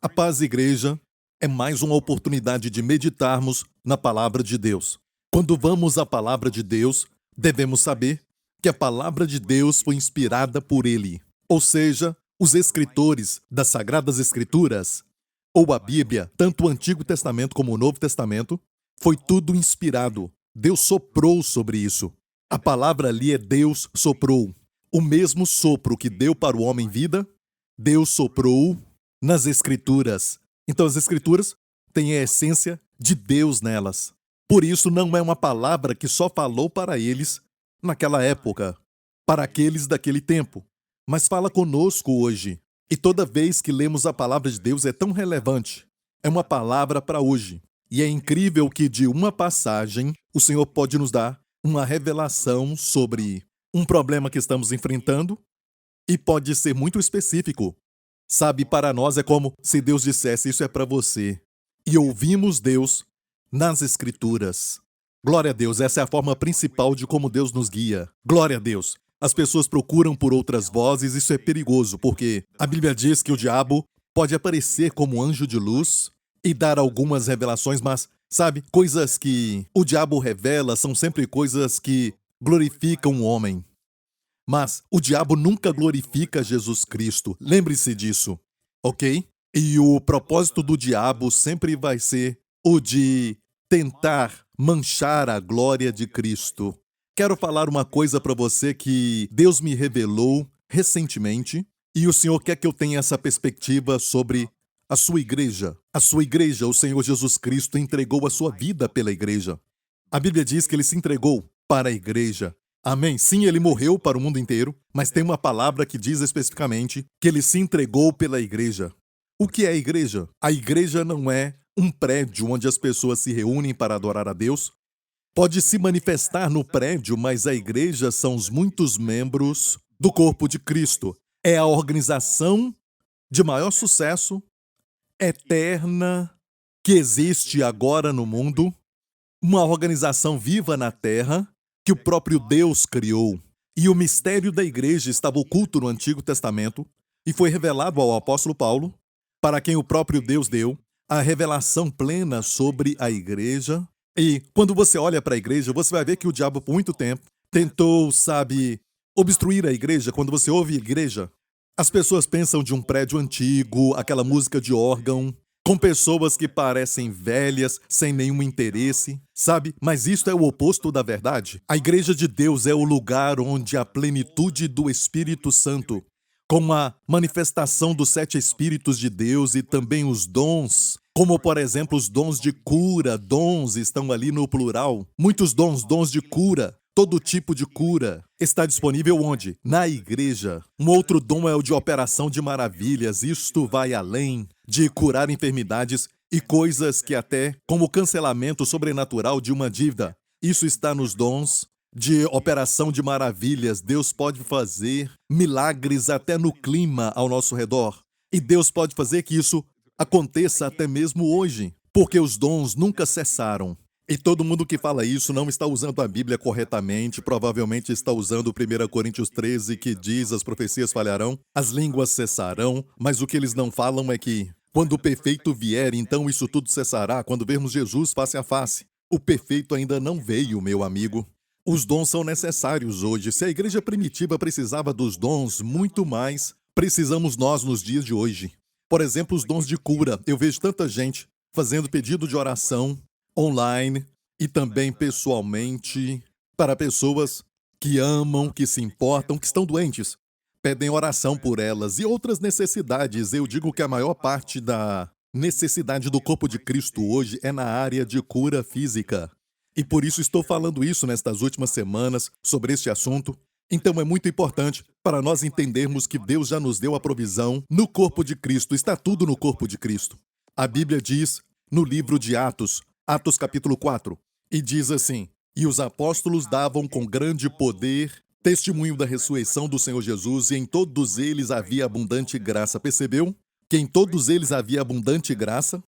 A Paz Igreja é mais uma oportunidade de meditarmos na Palavra de Deus. Quando vamos à Palavra de Deus, devemos saber que a Palavra de Deus foi inspirada por Ele. Ou seja, os escritores das Sagradas Escrituras, ou a Bíblia, tanto o Antigo Testamento como o Novo Testamento, foi tudo inspirado. Deus soprou sobre isso. A palavra ali é Deus soprou. O mesmo sopro que deu para o homem vida, Deus soprou nas Escrituras. Então as Escrituras têm a essência de Deus nelas. Por isso não é uma palavra que só falou para eles naquela época, para aqueles daquele tempo, mas fala conosco hoje. E toda vez que lemos a palavra de Deus é tão relevante. É uma palavra para hoje. E é incrível que de uma passagem o Senhor pode nos dar uma revelação sobre um problema que estamos enfrentando e pode ser muito específico. Sabe, para nós é como se Deus dissesse: isso é para você. E ouvimos Deus nas Escrituras. Glória a Deus, essa é a forma principal de como Deus nos guia. Glória a Deus. As pessoas procuram por outras vozes, isso é perigoso, porque a Bíblia diz que o diabo pode aparecer como anjo de luz e dar algumas revelações, mas, sabe, coisas que o diabo revela são sempre coisas que glorificam o homem. Mas o diabo nunca glorifica Jesus Cristo. Lembre-se disso, ok? E o propósito do diabo sempre vai ser o de tentar manchar a glória de Cristo. Quero falar uma coisa para você que Deus me revelou recentemente e o Senhor quer que eu tenha essa perspectiva sobre a sua igreja. A sua igreja, o Senhor Jesus Cristo entregou a sua vida pela igreja. A Bíblia diz que ele se entregou para a igreja. Amém? Sim, ele morreu para o mundo inteiro, mas tem uma palavra que diz especificamente que ele se entregou pela igreja. O que é a igreja? A igreja não é um prédio onde as pessoas se reúnem para adorar a Deus. Pode se manifestar no prédio, mas a igreja são os muitos membros do corpo de Cristo. É a organização de maior sucesso, eterna, que existe agora no mundo, uma organização viva na terra, que o próprio Deus criou. E o mistério da igreja estava oculto no Antigo Testamento e foi revelado ao apóstolo Paulo, para quem o próprio Deus deu a revelação plena sobre a igreja. E quando você olha para a igreja, você vai ver que o diabo por muito tempo tentou, sabe, obstruir a igreja. Quando você ouve igreja, as pessoas pensam de um prédio antigo, aquela música de órgão, com pessoas que parecem velhas, sem nenhum interesse, sabe? Mas isto é o oposto da verdade. A igreja de Deus é o lugar onde a plenitude do Espírito Santo, com a manifestação dos 7 Espíritos de Deus e também os dons, como por exemplo os dons de cura, dons estão ali no plural, muitos dons de cura, todo tipo de cura, está disponível onde? Na igreja. Um outro dom é o de operação de maravilhas, isto vai além de curar enfermidades e coisas que até, como o cancelamento sobrenatural de uma dívida, isso está nos dons de operação de maravilhas. Deus pode fazer milagres até no clima ao nosso redor. E Deus pode fazer que isso aconteça até mesmo hoje, porque os dons nunca cessaram. E todo mundo que fala isso não está usando a Bíblia corretamente, provavelmente está usando 1 Coríntios 13, que diz: as profecias falharão, as línguas cessarão, mas o que eles não falam é que, quando o perfeito vier, então isso tudo cessará, quando vermos Jesus face a face. O perfeito ainda não veio, meu amigo. Os dons são necessários hoje. Se a igreja primitiva precisava dos dons, muito mais precisamos nós nos dias de hoje. Por exemplo, os dons de cura. Eu vejo tanta gente fazendo pedido de oração online e também pessoalmente para pessoas que amam, que se importam, que estão doentes. Pedem oração por elas e outras necessidades. Eu digo que a maior parte da necessidade do corpo de Cristo hoje é na área de cura física. E por isso estou falando isso nestas últimas semanas sobre este assunto. Então é muito importante para nós entendermos que Deus já nos deu a provisão no corpo de Cristo. Está tudo no corpo de Cristo. A Bíblia diz no livro de Atos, Atos capítulo 4, e diz assim: e os apóstolos davam com grande poder testemunho da ressurreição do Senhor Jesus, e em todos eles havia abundante graça. Percebeu? Que em todos eles havia abundante graça,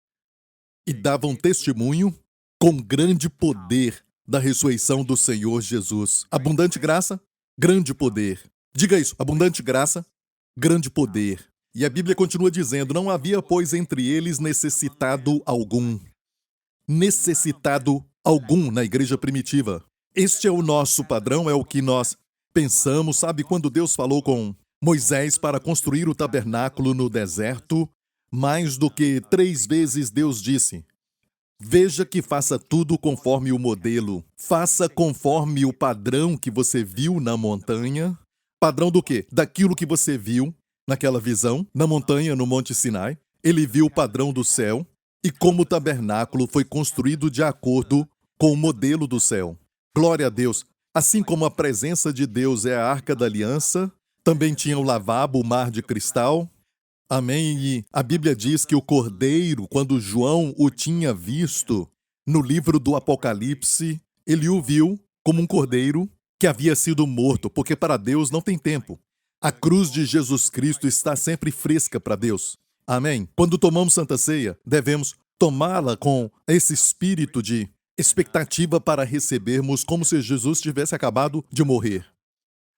e davam testemunho com grande poder da ressurreição do Senhor Jesus. Abundante graça, grande poder. Diga isso: abundante graça, grande poder. E a Bíblia continua dizendo: não havia, pois, entre eles necessitado algum. Necessitado algum na igreja primitiva. Este é o nosso padrão, é o que nós pensamos. Sabe, quando Deus falou com Moisés para construir o tabernáculo no deserto, mais do que 3 vezes Deus disse: veja que faça tudo conforme o modelo. Faça conforme o padrão que você viu na montanha. Padrão do quê? Daquilo que você viu naquela visão, na montanha, no Monte Sinai. Ele viu o padrão do céu e como o tabernáculo foi construído de acordo com o modelo do céu. Glória a Deus. Assim como a presença de Deus é a Arca da Aliança, também tinha o lavabo, o mar de cristal. Amém? E a Bíblia diz que o Cordeiro, quando João o tinha visto no livro do Apocalipse, ele o viu como um cordeiro que havia sido morto, porque para Deus não tem tempo. A cruz de Jesus Cristo está sempre fresca para Deus. Amém? Quando tomamos Santa Ceia, devemos tomá-la com esse espírito de expectativa para recebermos como se Jesus tivesse acabado de morrer.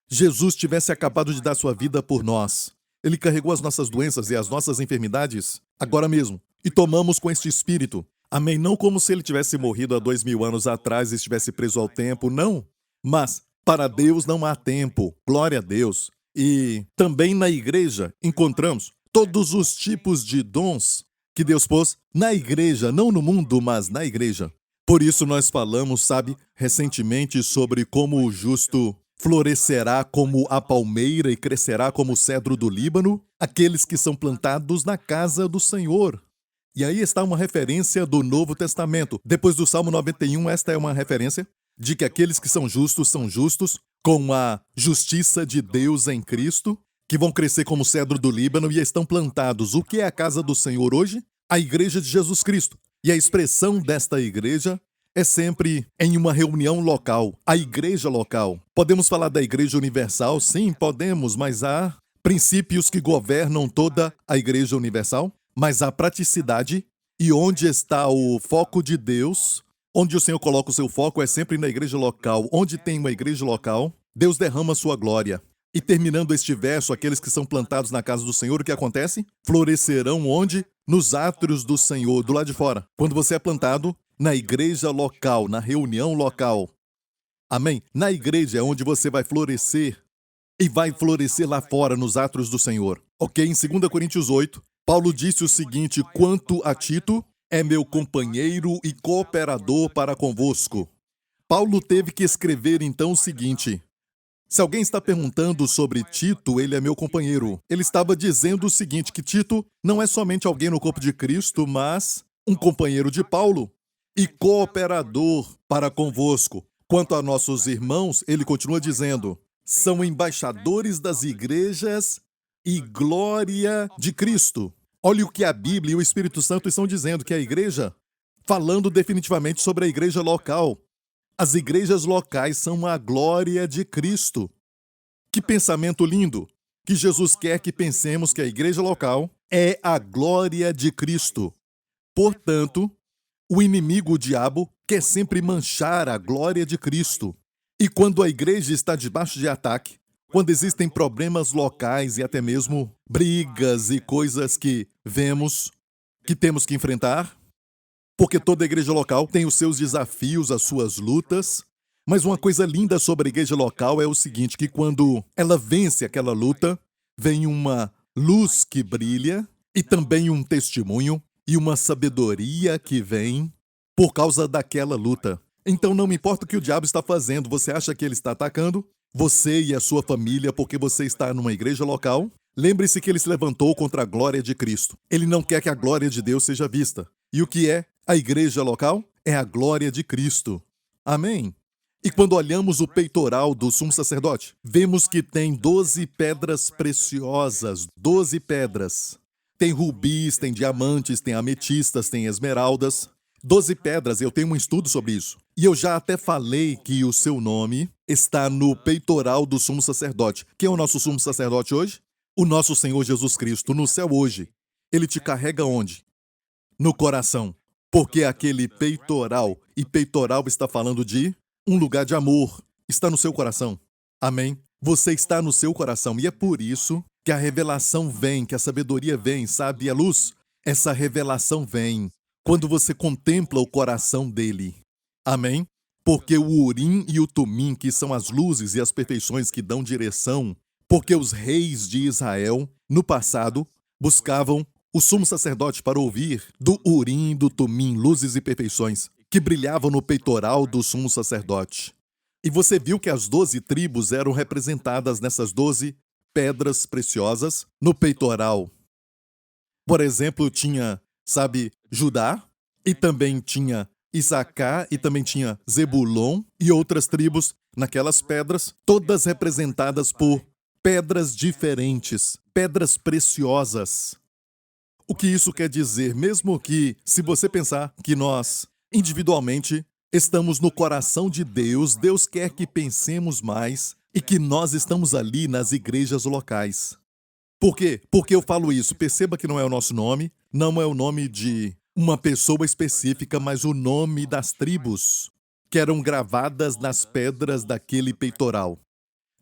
Jesus tivesse acabado de dar sua vida por nós. Ele carregou as nossas doenças e as nossas enfermidades agora mesmo. E tomamos com este espírito. Amém? Não como se ele tivesse morrido há 2000 anos atrás e estivesse preso ao tempo, não. Mas para Deus não há tempo. Glória a Deus. E também na igreja encontramos todos os tipos de dons que Deus pôs na igreja, não no mundo, mas na igreja. Por isso nós falamos, sabe, recentemente sobre como o justo florescerá como a palmeira e crescerá como o cedro do Líbano, aqueles que são plantados na casa do Senhor. E aí está uma referência do Novo Testamento. Depois do Salmo 91, esta é uma referência de que aqueles que são justos com a justiça de Deus em Cristo, que vão crescer como o cedro do Líbano e estão plantados. O que é a casa do Senhor hoje? A igreja de Jesus Cristo. E a expressão desta igreja é sempre em uma reunião local, a igreja local. Podemos falar da igreja universal? Sim, podemos, mas há princípios que governam toda a igreja universal. Mas a praticidade e onde está o foco de Deus, onde o Senhor coloca o seu foco é sempre na igreja local. Onde tem uma igreja local, Deus derrama sua glória. E terminando este verso, aqueles que são plantados na casa do Senhor, o que acontece? Florescerão onde? Nos átrios do Senhor, do lado de fora. Quando você é plantado na igreja local, na reunião local. Amém? Na igreja é onde você vai florescer e vai florescer lá fora, nos átrios do Senhor. Ok? Em 2 Coríntios 8, Paulo disse o seguinte: quanto a Tito, é meu companheiro e cooperador para convosco. Paulo teve que escrever então o seguinte: se alguém está perguntando sobre Tito, ele é meu companheiro. Ele estava dizendo o seguinte, que Tito não é somente alguém no corpo de Cristo, mas um companheiro de Paulo e cooperador para convosco. Quanto a nossos irmãos, ele continua dizendo, são embaixadores das igrejas e glória de Cristo. Olha o que a Bíblia e o Espírito Santo estão dizendo, que a igreja, falando definitivamente sobre a igreja local. As igrejas locais são a glória de Cristo. Que pensamento lindo! Que Jesus quer que pensemos que a igreja local é a glória de Cristo. Portanto, o inimigo, o diabo, quer sempre manchar a glória de Cristo. E quando a igreja está debaixo de ataque, quando existem problemas locais e até mesmo brigas e coisas que vemos, que temos que enfrentar, porque toda igreja local tem os seus desafios, as suas lutas. Mas uma coisa linda sobre a igreja local é o seguinte, que quando ela vence aquela luta, vem uma luz que brilha e também um testemunho e uma sabedoria que vem por causa daquela luta. Então não me importa o que o diabo está fazendo, você acha que ele está atacando você e a sua família porque você está numa igreja local? Lembre-se que ele se levantou contra a glória de Cristo. Ele não quer que a glória de Deus seja vista. E o que é a igreja local? É a glória de Cristo. Amém? E quando olhamos o peitoral do sumo sacerdote, vemos que tem 12 pedras preciosas, 12 pedras. Tem rubis, tem diamantes, tem ametistas, tem esmeraldas. 12 pedras, eu tenho um estudo sobre isso. E eu já até falei que o seu nome está no peitoral do sumo sacerdote. Quem é o nosso sumo sacerdote hoje? O nosso Senhor Jesus Cristo, no céu hoje. Ele te carrega onde? No coração. Porque aquele peitoral, e peitoral está falando de um lugar de amor, está no seu coração. Amém? Você está no seu coração. E é por isso que a revelação vem, que a sabedoria vem, sabe? A luz, essa revelação vem quando você contempla o coração dele. Amém? Porque o Urim e o Tumim, que são as luzes e as perfeições que dão direção, porque os reis de Israel, no passado, buscavam o sumo sacerdote para ouvir do Urim e do Tumim, luzes e perfeições, que brilhavam no peitoral do sumo sacerdote. E você viu que as 12 tribos eram representadas nessas 12 pedras preciosas no peitoral. Por exemplo, tinha, sabe, Judá, e também tinha Isacar, e também tinha Zebulon e outras tribos naquelas pedras, todas representadas por pedras diferentes, pedras preciosas. O que isso quer dizer? Mesmo que, se você pensar que nós, individualmente, estamos no coração de Deus, Deus quer que pensemos mais e que nós estamos ali nas igrejas locais. Por quê? Porque eu falo isso. Perceba que não é o nosso nome, não é o nome de uma pessoa específica, mas o nome das tribos que eram gravadas nas pedras daquele peitoral.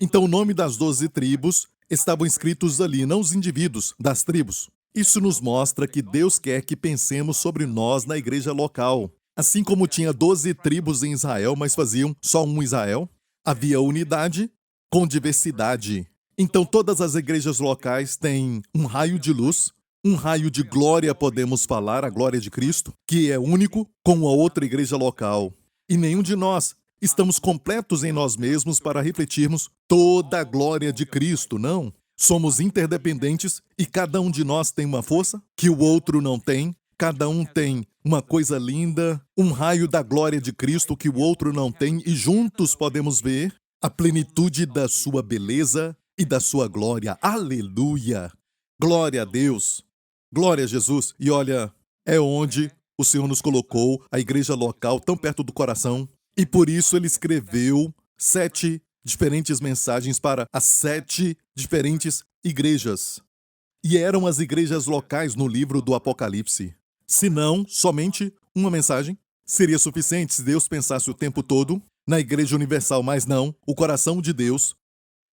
Então, o nome das 12 tribos estavam escritos ali, não os indivíduos das tribos. Isso nos mostra que Deus quer que pensemos sobre nós na igreja local. Assim como tinha 12 tribos em Israel, mas faziam só um Israel, havia unidade com diversidade. Então, todas as igrejas locais têm um raio de luz, um raio de glória, podemos falar, a glória de Cristo, que é único com a outra igreja local. E nenhum de nós estamos completos em nós mesmos para refletirmos toda a glória de Cristo, não. Somos interdependentes e cada um de nós tem uma força que o outro não tem. Cada um tem uma coisa linda, um raio da glória de Cristo que o outro não tem, e juntos podemos ver a plenitude da sua beleza e da sua glória. Aleluia! Glória a Deus! Glória a Jesus! E olha, é onde o Senhor nos colocou, a igreja local, tão perto do coração, e por isso ele escreveu 7 diferentes mensagens para as 7 diferentes igrejas. E eram as igrejas locais no livro do Apocalipse. Se não, somente uma mensagem seria suficiente se Deus pensasse o tempo todo na Igreja Universal, mas não, o coração de Deus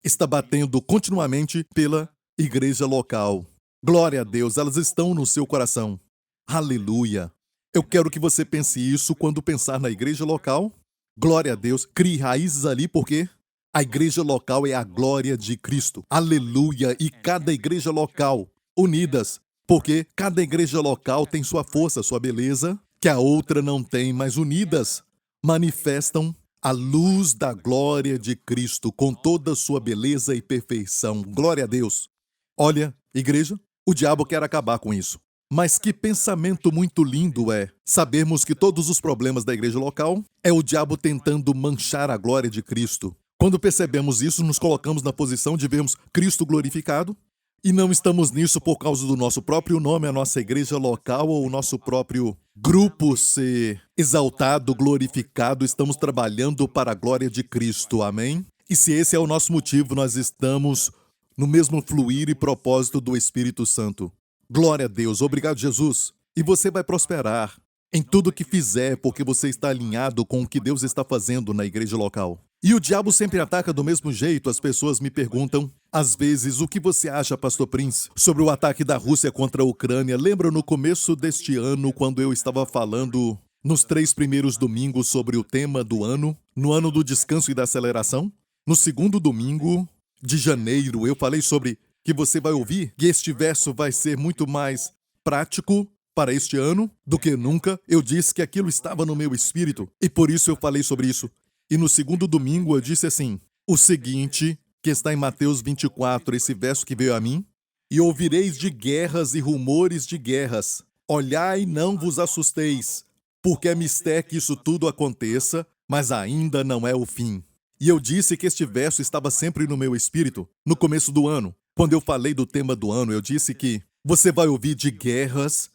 está batendo continuamente pela igreja local. Glória a Deus, elas estão no seu coração. Aleluia! Eu quero que você pense isso quando pensar na igreja local. Glória a Deus, crie raízes ali, porque a igreja local é a glória de Cristo. Aleluia! E cada igreja local, unidas, porque cada igreja local tem sua força, sua beleza, que a outra não tem, mas unidas manifestam a luz da glória de Cristo com toda a sua beleza e perfeição. Glória a Deus. Olha, igreja, o diabo quer acabar com isso. Mas que pensamento muito lindo é sabermos que todos os problemas da igreja local é o diabo tentando manchar a glória de Cristo. Quando percebemos isso, nos colocamos na posição de vermos Cristo glorificado, e não estamos nisso por causa do nosso próprio nome, a nossa igreja local ou o nosso próprio grupo ser exaltado, glorificado. Estamos trabalhando para a glória de Cristo. Amém? E se esse é o nosso motivo, nós estamos no mesmo fluir e propósito do Espírito Santo. Glória a Deus. Obrigado, Jesus. E você vai prosperar em tudo que fizer, porque você está alinhado com o que Deus está fazendo na igreja local. E o diabo sempre ataca do mesmo jeito. As pessoas me perguntam, às vezes, o que você acha, Pastor Prince, sobre o ataque da Rússia contra a Ucrânia? Lembra no começo deste ano, quando eu estava falando nos 3 primeiros domingos sobre o tema do ano, no ano do descanso e da aceleração? No segundo domingo de janeiro, eu falei sobre que você vai ouvir que este verso vai ser muito mais prático para este ano do que nunca. Eu disse que aquilo estava no meu espírito e por isso eu falei sobre isso. E no segundo domingo eu disse assim, o seguinte, que está em Mateus 24, esse verso que veio a mim: e ouvireis de guerras e rumores de guerras. Olhai, não vos assusteis, porque é mistério que isso tudo aconteça, mas ainda não é o fim. E eu disse que este verso estava sempre no meu espírito, no começo do ano. Quando eu falei do tema do ano, eu disse que você vai ouvir de guerras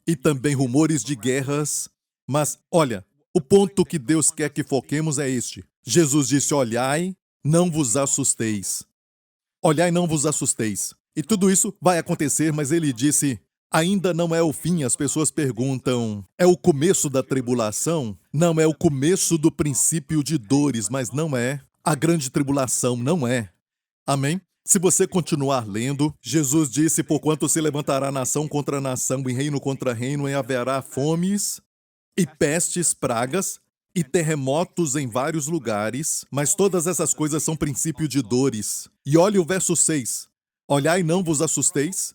e também rumores de guerras, mas, olha, o ponto que Deus quer que foquemos é este. Jesus disse, olhai, não vos assusteis. Olhai, não vos assusteis. E tudo isso vai acontecer, mas ele disse, ainda não é o fim. As pessoas perguntam, é o começo da tribulação? Não, é o começo do princípio de dores, mas não é a grande tribulação, não é. Amém? Se você continuar lendo, Jesus disse: porquanto se levantará nação contra nação e reino contra reino, e haverá fomes e pestes, pragas e terremotos em vários lugares, mas todas essas coisas são princípio de dores. E olhe o verso 6. Olhai, não vos assusteis.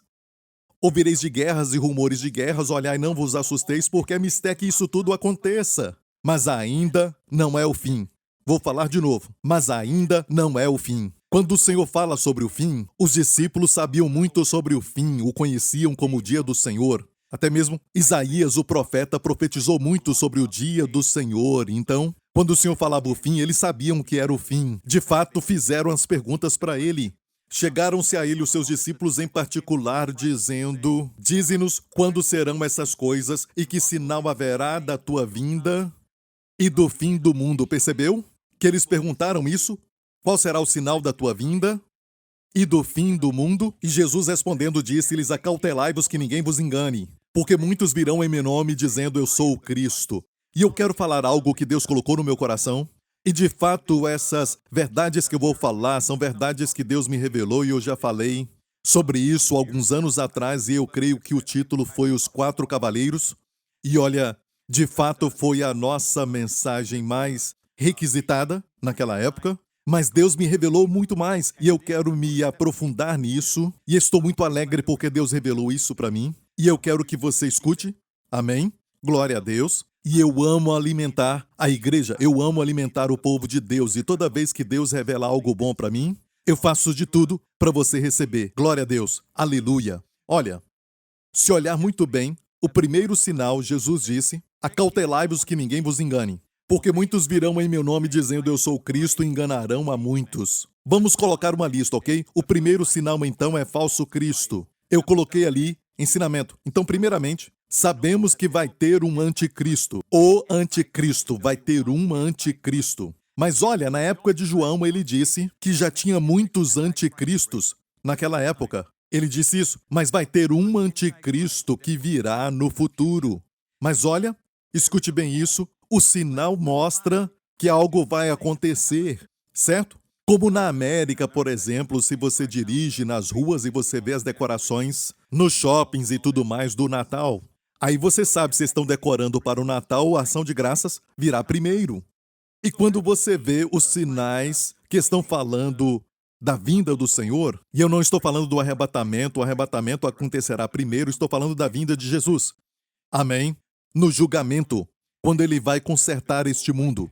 Ouvireis de guerras e rumores de guerras, olhai, não vos assusteis, porque é mister que isso tudo aconteça. Mas ainda não é o fim. Vou falar de novo. Mas ainda não é o fim. Quando o Senhor fala sobre o fim, os discípulos sabiam muito sobre o fim, o conheciam como o dia do Senhor. Até mesmo Isaías, o profeta, profetizou muito sobre o dia do Senhor. Então, quando o Senhor falava o fim, eles sabiam que era o fim. De fato, fizeram as perguntas para ele. Chegaram-se a ele os seus discípulos em particular, dizendo: dize-nos quando serão essas coisas e que sinal haverá da tua vinda e do fim do mundo. Percebeu que eles perguntaram isso? Qual será o sinal da tua vinda e do fim do mundo? E Jesus respondendo disse-lhes: acautelai-vos que ninguém vos engane, porque muitos virão em meu nome dizendo: eu sou o Cristo. E eu quero falar algo que Deus colocou no meu coração. E de fato, essas verdades que eu vou falar são verdades que Deus me revelou, e eu já falei sobre isso alguns anos atrás, e eu creio que o título foi Os Quatro Cavaleiros. E olha, de fato foi a nossa mensagem mais requisitada naquela época. Mas Deus me revelou muito mais, e eu quero me aprofundar nisso, e estou muito alegre porque Deus revelou isso para mim, e eu quero que você escute. Amém? Glória a Deus. E eu amo alimentar a igreja, eu amo alimentar o povo de Deus, e toda vez que Deus revela algo bom para mim, eu faço de tudo para você receber. Glória a Deus. Aleluia. Olha, se olhar muito bem, o primeiro sinal, Jesus disse: acautelai-vos que ninguém vos engane. Porque muitos virão em meu nome dizendo: eu sou Cristo, e enganarão a muitos. Vamos colocar uma lista, ok? O primeiro sinal, então, é falso Cristo. Eu coloquei ali ensinamento. Então, primeiramente, sabemos que vai ter um anticristo. O anticristo, vai ter um anticristo. Mas olha, na época de João, ele disse que já tinha muitos anticristos naquela época. Ele disse isso, mas vai ter um anticristo que virá no futuro. Mas olha, escute bem isso. O sinal mostra que algo vai acontecer, certo? Como na América, por exemplo, se você dirige nas ruas e você vê as decorações nos shoppings e tudo mais do Natal, aí você sabe se estão decorando para o Natal, a ação de graças virá primeiro. E quando você vê os sinais que estão falando da vinda do Senhor, e eu não estou falando do arrebatamento, o arrebatamento acontecerá primeiro, estou falando da vinda de Jesus. Amém? No julgamento, quando ele vai consertar este mundo.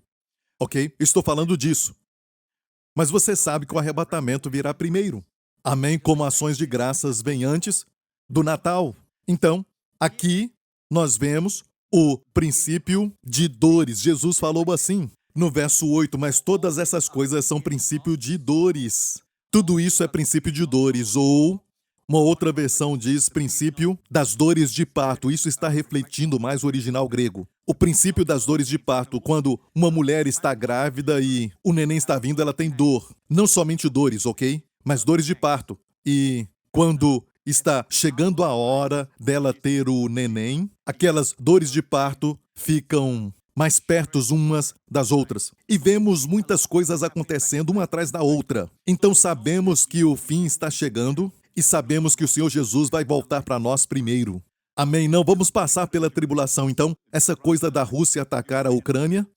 Ok? Estou falando disso. Mas você sabe que o arrebatamento virá primeiro. Amém? Como ações de graças vêm antes do Natal. Então, aqui nós vemos o princípio de dores. Jesus falou assim no verso 8, mas todas essas coisas são princípio de dores. Tudo isso é princípio de dores, ou uma outra versão diz princípio das dores de parto. Isso está refletindo mais o original grego. O princípio das dores de parto, quando uma mulher está grávida e o neném está vindo, ela tem dor. Não somente dores, ok? Mas dores de parto. E quando está chegando a hora dela ter o neném, aquelas dores de parto ficam mais perto umas das outras. E vemos muitas coisas acontecendo uma atrás da outra. Então sabemos que o fim está chegando e sabemos que o Senhor Jesus vai voltar para nós primeiro. Amém? Não vamos passar pela tribulação. Então, essa coisa da Rússia atacar a Ucrânia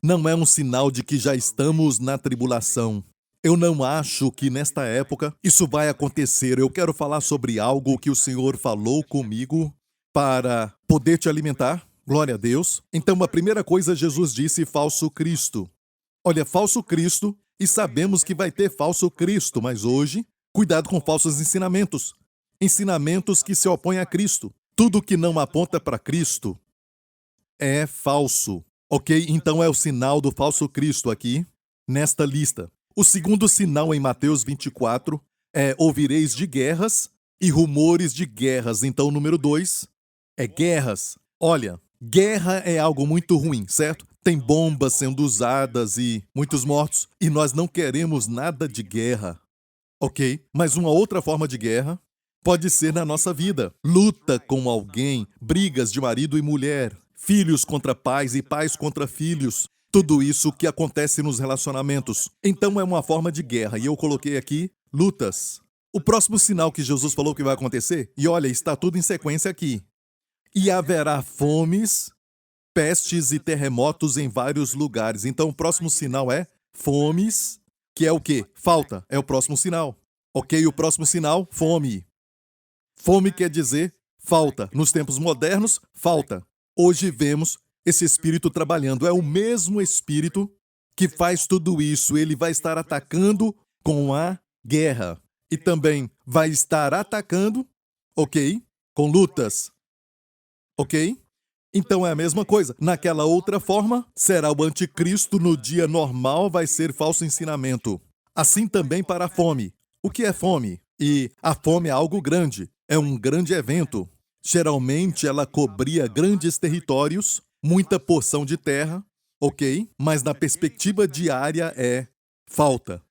não é um sinal de que já estamos na tribulação. Eu não acho que nesta época isso vai acontecer. Eu quero falar sobre algo que o Senhor falou comigo para poder te alimentar. Glória a Deus. Então, a primeira coisa, Jesus disse falso Cristo. Olha, falso Cristo, e sabemos que vai ter falso Cristo, mas hoje, cuidado com falsos ensinamentos. Ensinamentos que se opõem a Cristo. Tudo que não aponta para Cristo é falso. Ok? Então é o sinal do falso Cristo aqui, nesta lista. O segundo sinal em Mateus 24 é: ouvireis de guerras e rumores de guerras. Então, o número 2 é guerras. Olha, guerra é algo muito ruim, certo? Tem bombas sendo usadas e muitos mortos. E nós não queremos nada de guerra. Ok? Mas uma outra forma de guerra pode ser na nossa vida. Luta com alguém, brigas de marido e mulher, filhos contra pais e pais contra filhos. Tudo isso que acontece nos relacionamentos. Então é uma forma de guerra. E eu coloquei aqui lutas. O próximo sinal que Jesus falou que vai acontecer, e olha, está tudo em sequência aqui. E haverá fomes, pestes e terremotos em vários lugares. Então o próximo sinal é fomes, que é o quê? Falta, é o próximo sinal. Ok, o próximo sinal, fome. Fome quer dizer falta. Nos tempos modernos, falta. Hoje vemos esse espírito trabalhando. É o mesmo espírito que faz tudo isso. Ele vai estar atacando com a guerra. E também vai estar atacando, ok, com lutas. Ok? Então é a mesma coisa. Naquela outra forma, será o anticristo no dia normal, vai ser falso ensinamento. Assim também para a fome. O que é fome? E a fome é algo grande, é um grande evento. Geralmente ela cobria grandes territórios, muita porção de terra, ok? Mas na perspectiva diária é falta.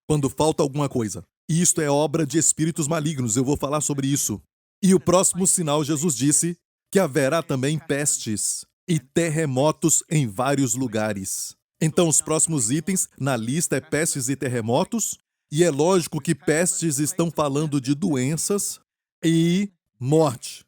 Quando falta alguma coisa. E isto é obra de espíritos malignos, eu vou falar sobre isso. E o próximo sinal, Jesus disse que haverá também pestes e terremotos em vários lugares. Então, os próximos itens na lista é pestes e terremotos, e é lógico que pestes estão falando de doenças e morte.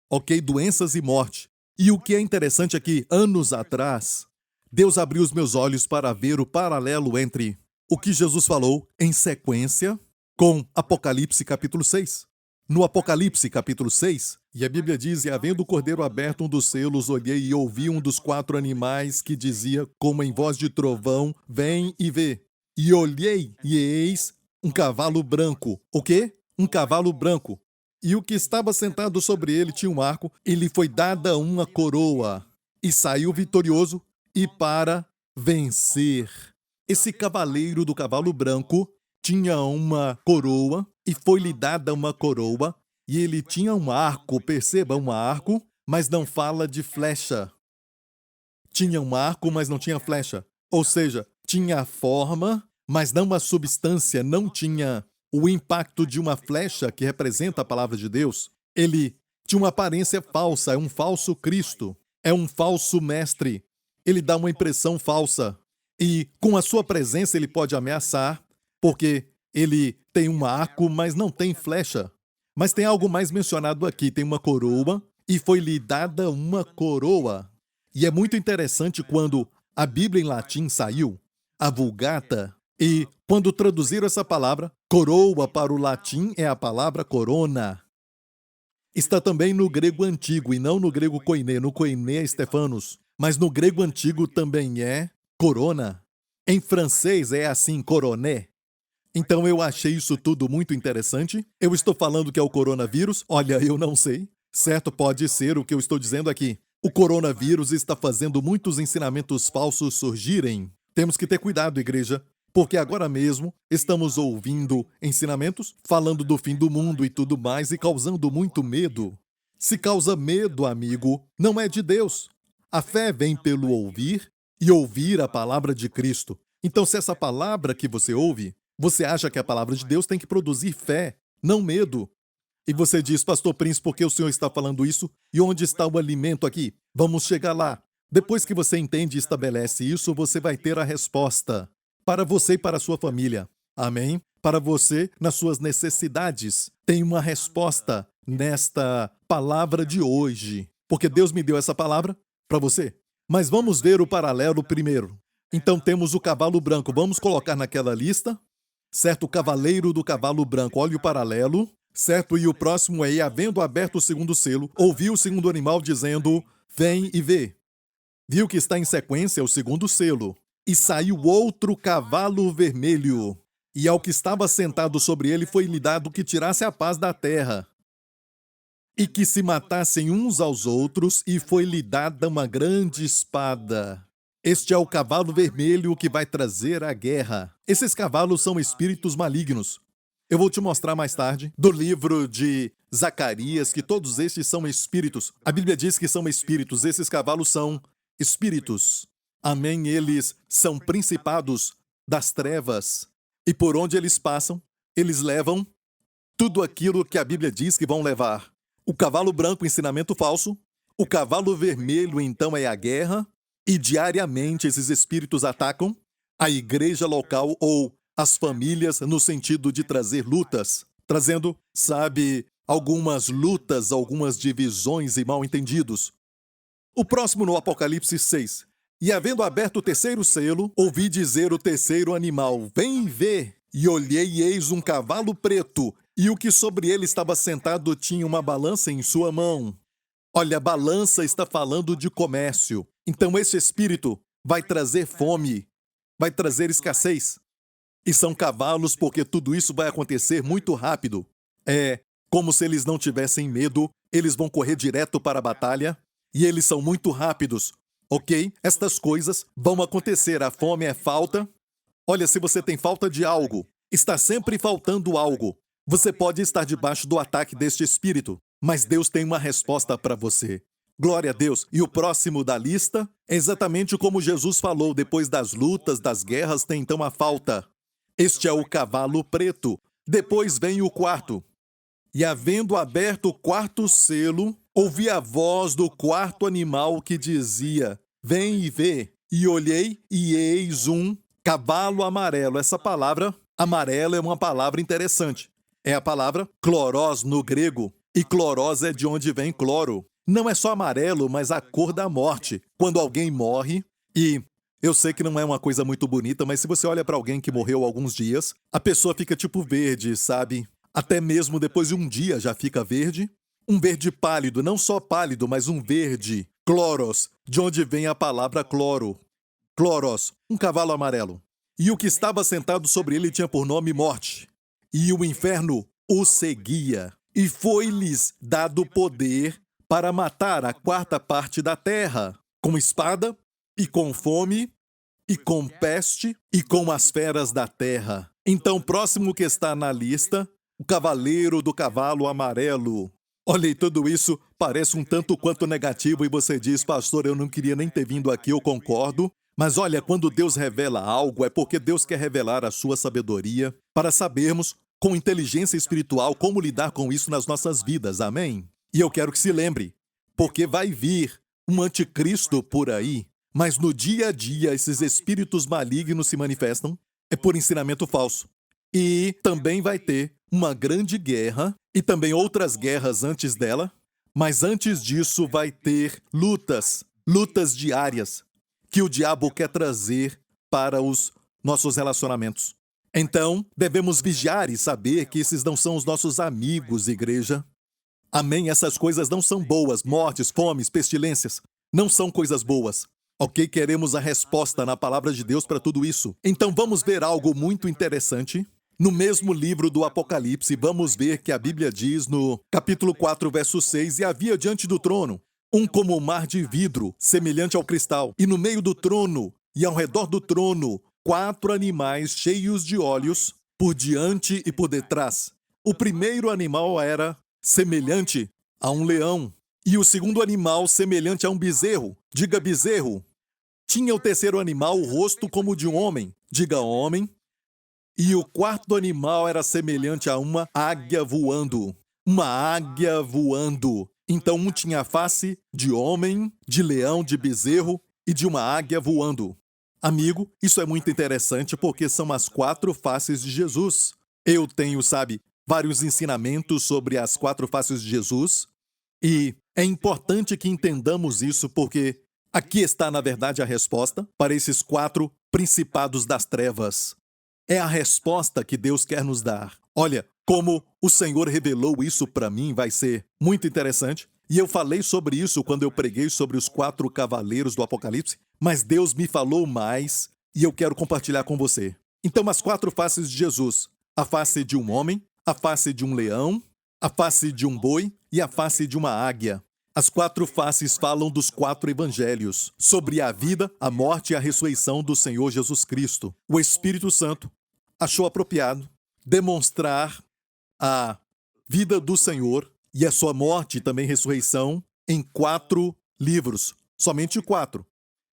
Ok? Doenças e morte. E o que é interessante é que, anos atrás, Deus abriu os meus olhos para ver o paralelo entre o que Jesus falou em sequência com Apocalipse capítulo 6. No Apocalipse capítulo 6, e a Bíblia diz, e havendo o cordeiro aberto um dos selos, olhei e ouvi um dos 4 animais que dizia, como em voz de trovão, vem e vê. E olhei, e eis um cavalo branco. O quê? Um cavalo branco. E o que estava sentado sobre ele tinha um arco, e lhe foi dada uma coroa. E saiu vitorioso, e para vencer. Esse cavaleiro do cavalo branco tinha uma coroa, e foi-lhe dada uma coroa, e ele tinha um arco, perceba, um arco, mas não fala de flecha. Tinha um arco, mas não tinha flecha. Ou seja, tinha a forma, mas não a substância, não tinha o impacto de uma flecha que representa a palavra de Deus. Ele tinha uma aparência falsa, é um falso Cristo, é um falso mestre. Ele dá uma impressão falsa. E com a sua presença ele pode ameaçar, porque ele tem um arco, mas não tem flecha. Mas tem algo mais mencionado aqui, tem uma coroa, e foi-lhe dada uma coroa. E é muito interessante quando a Bíblia em latim saiu, a Vulgata, e quando traduziram essa palavra, coroa para o latim é a palavra corona. Está também no grego antigo, e não no grego koiné. No koiné é Stefanos, mas no grego antigo também é corona. Em francês é assim, coroné. Então eu achei isso tudo muito interessante. Eu estou falando que é o coronavírus? Olha, eu não sei. Certo, pode ser o que eu estou dizendo aqui. O coronavírus está fazendo muitos ensinamentos falsos surgirem. Temos que ter cuidado, igreja, porque agora mesmo estamos ouvindo ensinamentos falando do fim do mundo e tudo mais e causando muito medo. Se causa medo, amigo, não é de Deus. A fé vem pelo ouvir e ouvir a palavra de Cristo. Então, se essa palavra que você ouve, você acha que a palavra de Deus tem que produzir fé, não medo. E você diz, Pastor Prince, por que o senhor está falando isso? E onde está o alimento aqui? Vamos chegar lá. Depois que você entende e estabelece isso, você vai ter a resposta. Para você e para a sua família. Amém? Para você, nas suas necessidades. Tem uma resposta nesta palavra de hoje. Porque Deus me deu essa palavra para você. Mas vamos ver o paralelo primeiro. Então temos o cavalo branco. Vamos colocar naquela lista. Certo, o cavaleiro do cavalo branco. Olha o paralelo. Certo, e o próximo é, e havendo aberto o segundo selo, ouviu o segundo animal dizendo, vem e vê. Viu que está em sequência o segundo selo. E saiu outro cavalo vermelho. E ao que estava sentado sobre ele foi-lhe dado que tirasse a paz da terra. E que se matassem uns aos outros, e foi-lhe dada uma grande espada. Este é o cavalo vermelho que vai trazer a guerra. Esses cavalos são espíritos malignos. Eu vou te mostrar mais tarde, do livro de Zacarias, que todos estes são espíritos. A Bíblia diz que são espíritos, esses cavalos são espíritos. Amém? Eles são principados das trevas. E por onde eles passam, eles levam tudo aquilo que a Bíblia diz que vão levar. O cavalo branco, ensinamento falso. O cavalo vermelho, então, é a guerra. E diariamente esses espíritos atacam a igreja local ou as famílias no sentido de trazer lutas, trazendo, sabe, algumas lutas, algumas divisões e mal-entendidos. O próximo no Apocalipse 6. E havendo aberto o terceiro selo, ouvi dizer o terceiro animal: vem e vê. E olhei e eis um cavalo preto, e o que sobre ele estava sentado tinha uma balança em sua mão. Olha, a balança está falando de comércio. Então esse espírito vai trazer fome, vai trazer escassez. E são cavalos porque tudo isso vai acontecer muito rápido. É como se eles não tivessem medo, eles vão correr direto para a batalha e eles são muito rápidos. Ok? Estas coisas vão acontecer. A fome é falta. Olha, se você tem falta de algo, está sempre faltando algo. Você pode estar debaixo do ataque deste espírito, mas Deus tem uma resposta para você. Glória a Deus. E o próximo da lista é exatamente como Jesus falou: depois das lutas, das guerras, tem então a falta. Este é o cavalo preto. Depois vem o quarto. E havendo aberto o quarto selo, ouvi a voz do quarto animal que dizia: vem e vê. E olhei, e eis um cavalo amarelo. Essa palavra, amarelo, é uma palavra interessante. É a palavra clorós no grego. E clorós é de onde vem cloro. Não é só amarelo, mas a cor da morte. Quando alguém morre, e eu sei que não é uma coisa muito bonita, mas se você olha para alguém que morreu há alguns dias, a pessoa fica tipo verde, sabe? Até mesmo depois de um dia já fica verde. Um verde pálido, não só pálido, mas um verde. Cloros, de onde vem a palavra cloro. Cloros, um cavalo amarelo. E o que estava sentado sobre ele tinha por nome Morte. E o inferno o seguia. E foi-lhes dado poder para matar a quarta parte da terra, com espada, e com fome, e com peste, e com as feras da terra. Então, próximo que está na lista, o cavaleiro do cavalo amarelo. Olha, e tudo isso parece um tanto quanto negativo e você diz: pastor, eu não queria nem ter vindo aqui, eu concordo. Mas olha, quando Deus revela algo, é porque Deus quer revelar a sua sabedoria para sabermos, com inteligência espiritual, como lidar com isso nas nossas vidas, amém? E eu quero que se lembre, porque vai vir um anticristo por aí, mas no dia a dia esses espíritos malignos se manifestam, é por ensinamento falso. E também vai ter uma grande guerra, e também outras guerras antes dela, mas antes disso vai ter lutas diárias, que o diabo quer trazer para os nossos relacionamentos. Então, devemos vigiar e saber que esses não são os nossos amigos, igreja. Amém? Essas coisas não são boas. Mortes, fomes, pestilências. Não são coisas boas. Ok? Queremos a resposta na palavra de Deus para tudo isso. Então, vamos ver algo muito interessante. No mesmo livro do Apocalipse, vamos ver que a Bíblia diz no capítulo 4, verso 6, e havia diante do trono um como um mar de vidro, semelhante ao cristal, e no meio do trono e ao redor do trono, 4 animais cheios de olhos, por diante e por detrás. O primeiro animal era semelhante a um leão, e o segundo animal semelhante a um bezerro. Diga bezerro. Tinha o terceiro animal o rosto como de um homem. Diga homem. E o quarto animal era semelhante a uma águia voando. Uma águia voando. Então um tinha a face de homem, de leão, de bezerro e de uma águia voando. Amigo, isso é muito interessante porque são as 4 faces de Jesus. Eu tenho, sabe, vários ensinamentos sobre as 4 faces de Jesus. E é importante que entendamos isso porque aqui está, na verdade, a resposta para esses 4 principados das trevas. É a resposta que Deus quer nos dar. Olha, como o Senhor revelou isso para mim, vai ser muito interessante. E eu falei sobre isso quando eu preguei sobre os 4 cavaleiros do Apocalipse, mas Deus me falou mais e eu quero compartilhar com você. Então, as 4 faces de Jesus: a face de um homem, a face de um leão, a face de um boi e a face de uma águia. As 4 faces falam dos 4 evangelhos, sobre a vida, a morte e a ressurreição do Senhor Jesus Cristo. O Espírito Santo achou apropriado demonstrar a vida do Senhor e a sua morte e também ressurreição em 4 livros, somente 4.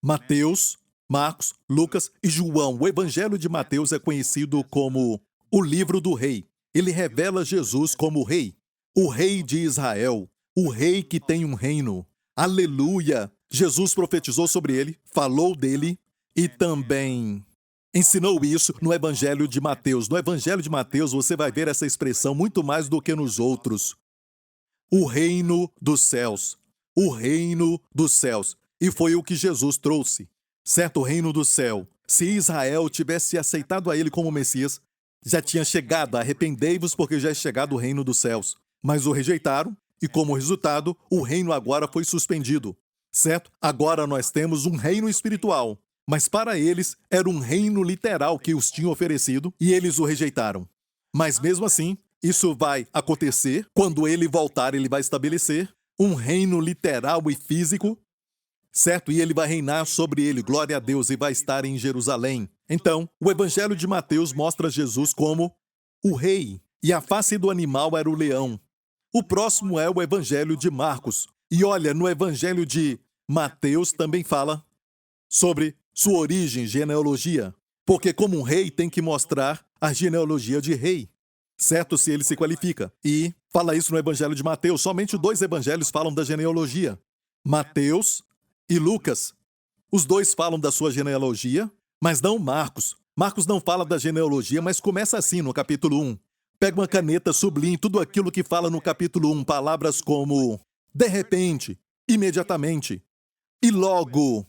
Mateus, Marcos, Lucas e João. O Evangelho de Mateus é conhecido como o livro do rei. Ele revela Jesus como o rei de Israel, o rei que tem um reino. Aleluia! Jesus profetizou sobre ele, falou dele e também ensinou isso no Evangelho de Mateus. No Evangelho de Mateus você vai ver essa expressão muito mais do que nos outros. O reino dos céus. O reino dos céus. E foi o que Jesus trouxe. Certo, o reino do céu. Se Israel tivesse aceitado a ele como Messias, já tinha chegado, arrependei-vos porque já é chegado o reino dos céus. Mas o rejeitaram e, como resultado, o reino agora foi suspendido. Certo? Agora nós temos um reino espiritual. Mas para eles era um reino literal que os tinha oferecido e eles o rejeitaram. Mas mesmo assim, isso vai acontecer. Quando ele voltar, ele vai estabelecer um reino literal e físico, certo? E ele vai reinar sobre ele, glória a Deus, e vai estar em Jerusalém. Então, o Evangelho de Mateus mostra Jesus como o rei, e a face do animal era o leão. O próximo é o Evangelho de Marcos. E olha, no Evangelho de Mateus também fala sobre sua origem, genealogia. Porque como um rei tem que mostrar a genealogia de rei, certo? Se ele se qualifica. E fala isso no Evangelho de Mateus. Somente 2 evangelhos falam da genealogia. Mateus e Lucas. Os 2 falam da sua genealogia, mas não Marcos. Marcos não fala da genealogia, mas começa assim no capítulo 1. Pega uma caneta, sublinhe tudo aquilo que fala no capítulo 1. Palavras como de repente, imediatamente, e logo,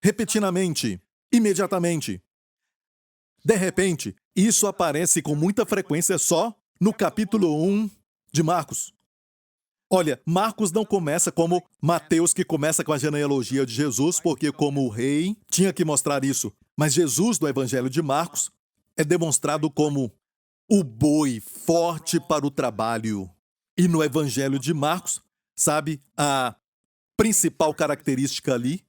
repentinamente, imediatamente. De repente, isso aparece com muita frequência só no capítulo 1 de Marcos. Olha, Marcos não começa como Mateus, que começa com a genealogia de Jesus, porque como o rei tinha que mostrar isso. Mas Jesus, no Evangelho de Marcos, é demonstrado como o boi forte para o trabalho. E no Evangelho de Marcos, sabe, a principal característica ali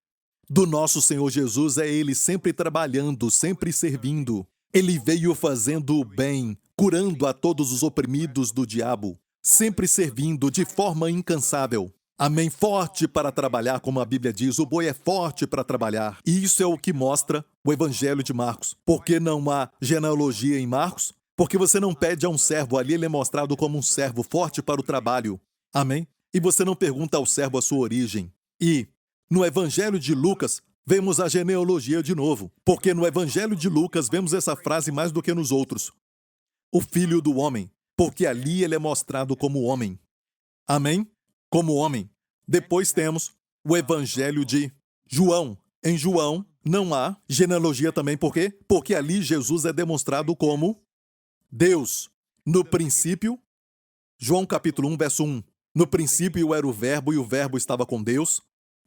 do nosso Senhor Jesus é ele sempre trabalhando, sempre servindo. Ele veio fazendo o bem, curando a todos os oprimidos do diabo, sempre servindo de forma incansável. Amém? Forte para trabalhar, como a Bíblia diz, o boi é forte para trabalhar. E isso é o que mostra o Evangelho de Marcos. Por que não há genealogia em Marcos? Porque você não pede a um servo, ali ele é mostrado como um servo forte para o trabalho. Amém? E você não pergunta ao servo a sua origem. E no Evangelho de Lucas, vemos a genealogia de novo, porque no Evangelho de Lucas vemos essa frase mais do que nos outros. O Filho do Homem, porque ali ele é mostrado como homem. Amém? Como homem. Depois temos o Evangelho de João. Em João não há genealogia também, por quê? Porque ali Jesus é demonstrado como Deus. No princípio, João capítulo 1, verso 1. No princípio era o Verbo, e o Verbo estava com Deus,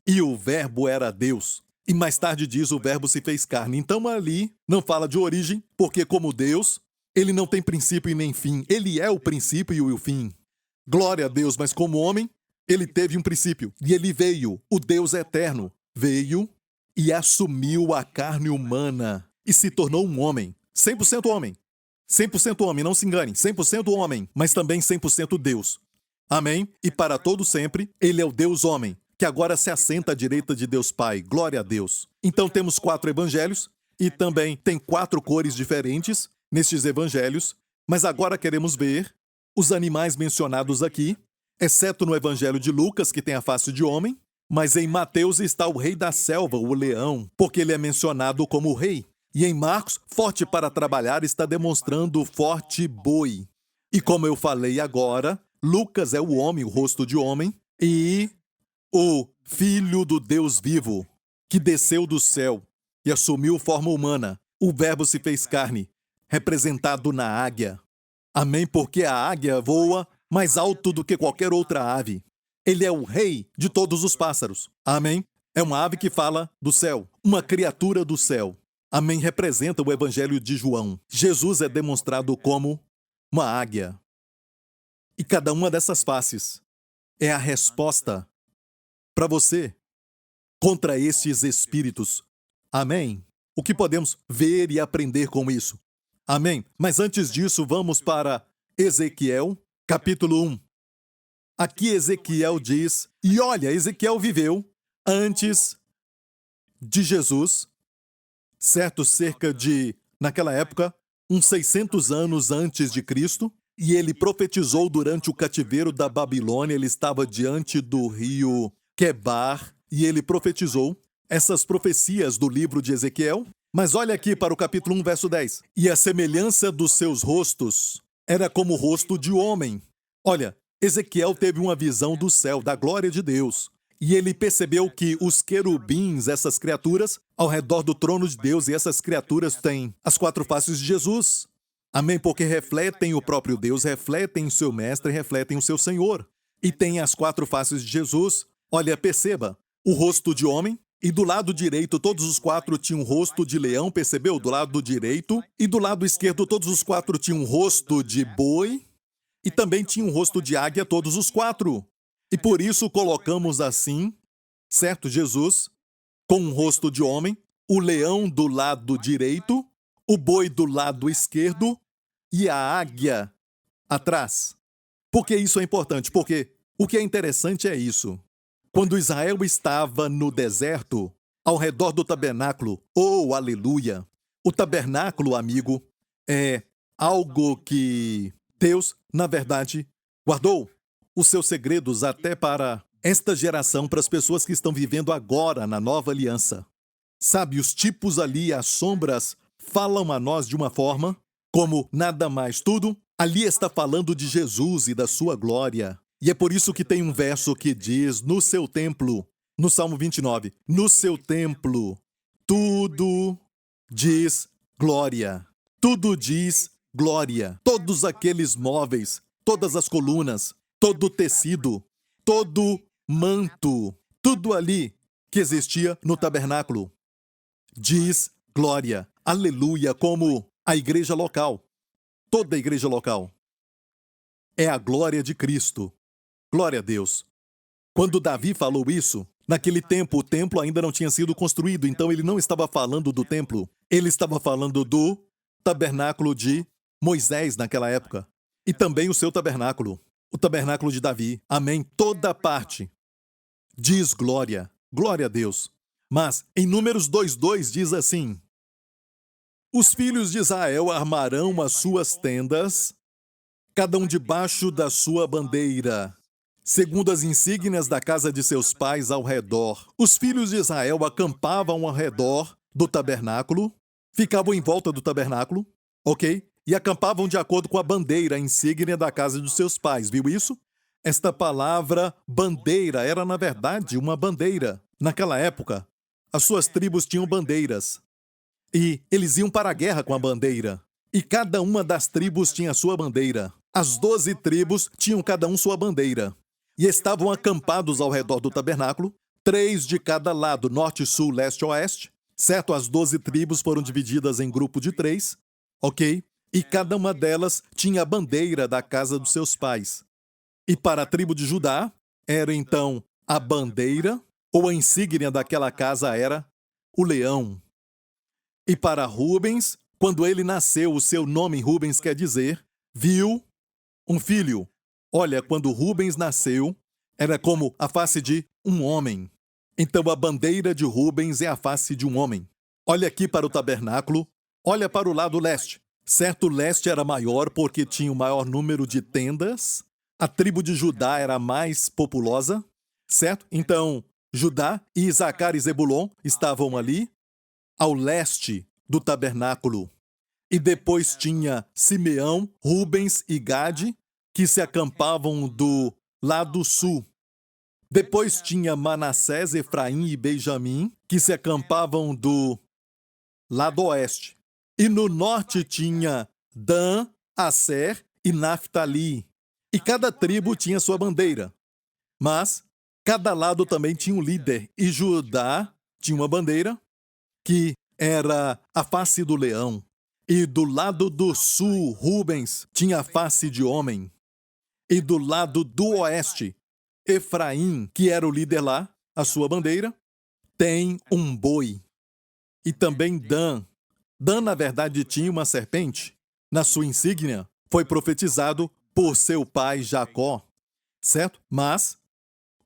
e o Verbo era Deus. E mais tarde diz, o Verbo se fez carne. Então ali não fala de origem, porque como Deus, ele não tem princípio e nem fim. Ele é o princípio e o fim. Glória a Deus, mas como homem, ele teve um princípio. E ele veio, o Deus eterno, veio e assumiu a carne humana e se tornou um homem. 100% homem. 100% homem, não se engane. 100% homem, mas também 100% Deus. Amém? E para todo sempre, ele é o Deus homem, que agora se assenta à direita de Deus Pai. Glória a Deus. Então temos 4 evangelhos e também tem 4 cores diferentes nestes evangelhos, mas agora queremos ver os animais mencionados aqui, exceto no Evangelho de Lucas, que tem a face de homem, mas em Mateus está o rei da selva, o leão, porque ele é mencionado como o rei. E em Marcos, forte para trabalhar está demonstrando o forte boi. E como eu falei agora, Lucas é o homem, o rosto de homem, e o Filho do Deus vivo, que desceu do céu e assumiu forma humana. O Verbo se fez carne, representado na águia. Amém? Porque a águia voa mais alto do que qualquer outra ave. Ele é o rei de todos os pássaros. Amém? É uma ave que fala do céu, uma criatura do céu. Amém? Representa o Evangelho de João. Jesus é demonstrado como uma águia. E cada uma dessas faces é a resposta para você contra estes espíritos. Amém? O que podemos ver e aprender com isso? Amém? Mas antes disso, vamos para Ezequiel, capítulo 1. Aqui Ezequiel diz, e olha, Ezequiel viveu antes de Jesus, certo? Cerca de, naquela época, uns 600 anos antes de Cristo, e ele profetizou durante o cativeiro da Babilônia. Ele estava diante do rio Quebar, e ele profetizou essas profecias do livro de Ezequiel. Mas olha aqui para o capítulo 1, verso 10. E a semelhança dos seus rostos era como o rosto de homem. Olha, Ezequiel teve uma visão do céu, da glória de Deus. E ele percebeu que os querubins, essas criaturas, ao redor do trono de Deus, e essas criaturas têm as quatro faces de Jesus. Amém? Porque refletem o próprio Deus, refletem o seu mestre, refletem o seu Senhor. E tem as quatro faces de Jesus. Olha, perceba, o rosto de homem, e do lado direito todos os quatro tinham um rosto de leão, percebeu? Do lado direito. E do lado esquerdo todos os quatro tinham um rosto de boi, e também tinham um rosto de águia todos os quatro. E por isso colocamos assim, certo? Jesus com um rosto de homem, o leão do lado direito, o boi do lado esquerdo e a águia atrás. Por que isso é importante? Porque o que é interessante é isso. Quando Israel estava no deserto, ao redor do tabernáculo, oh, aleluia! O tabernáculo, amigo, é algo que Deus, na verdade, guardou os seus segredos até para esta geração, para as pessoas que estão vivendo agora na nova aliança. Sabe, os tipos ali, as sombras, falam a nós de uma forma como nada mais. Tudo ali está falando de Jesus e da sua glória. E é por isso que tem um verso que diz, no seu templo, no Salmo 29, no seu templo, tudo diz glória. Tudo diz glória. Todos aqueles móveis, todas as colunas, todo o tecido, todo manto, tudo ali que existia no tabernáculo diz glória. Aleluia, como a igreja local. Toda a igreja local é a glória de Cristo. Glória a Deus. Quando Davi falou isso, naquele tempo o templo ainda não tinha sido construído, então ele não estava falando do templo. Ele estava falando do tabernáculo de Moisés naquela época. E também o seu tabernáculo. O tabernáculo de Davi. Amém. Toda parte diz glória. Glória a Deus. Mas em Números 2:2 diz assim: os filhos de Israel armarão as suas tendas, cada um debaixo da sua bandeira, segundo as insígnias da casa de seus pais ao redor. Os filhos de Israel acampavam ao redor do tabernáculo, ficavam em volta do tabernáculo, ok? E acampavam de acordo com a bandeira, a insígnia da casa dos seus pais. Viu isso? Esta palavra bandeira era, na verdade, uma bandeira. Naquela época, as suas tribos tinham bandeiras. E eles iam para a guerra com a bandeira. E cada uma das tribos tinha a sua bandeira. As 12 tribos tinham cada um sua bandeira. E estavam acampados ao redor do tabernáculo, 3 de cada lado, norte, sul, leste, oeste. Certo? As 12 tribos foram divididas em grupo de 3, ok? E cada uma delas tinha a bandeira da casa dos seus pais. E para a tribo de Judá, era então a bandeira, ou a insígnia daquela casa era o leão. E para Rubens, quando ele nasceu, o seu nome Rubens quer dizer, viu um filho. Olha, quando Rubens nasceu, era como a face de um homem. Então a bandeira de Rubens é a face de um homem. Olha aqui para o tabernáculo, olha para o lado leste. Certo, o leste era maior porque tinha o maior número de tendas. A tribo de Judá era a mais populosa, certo? Então, Judá e Isacar e Zebulon estavam ali, ao leste do tabernáculo. E depois tinha Simeão, Rubens e Gade, que se acampavam do lado sul. Depois tinha Manassés, Efraim e Benjamim, que se acampavam do lado oeste. E no norte tinha Dan, Asser e Naftali. E cada tribo tinha sua bandeira. Mas cada lado também tinha um líder. E Judá tinha uma bandeira, que era a face do leão. E do lado do sul, Rubens tinha a face de homem. E do lado do oeste, Efraim, que era o líder lá, a sua bandeira, tem um boi. E também Dan. Dan, na verdade, tinha uma serpente. Na sua insígnia, foi profetizado por seu pai Jacó, certo? Mas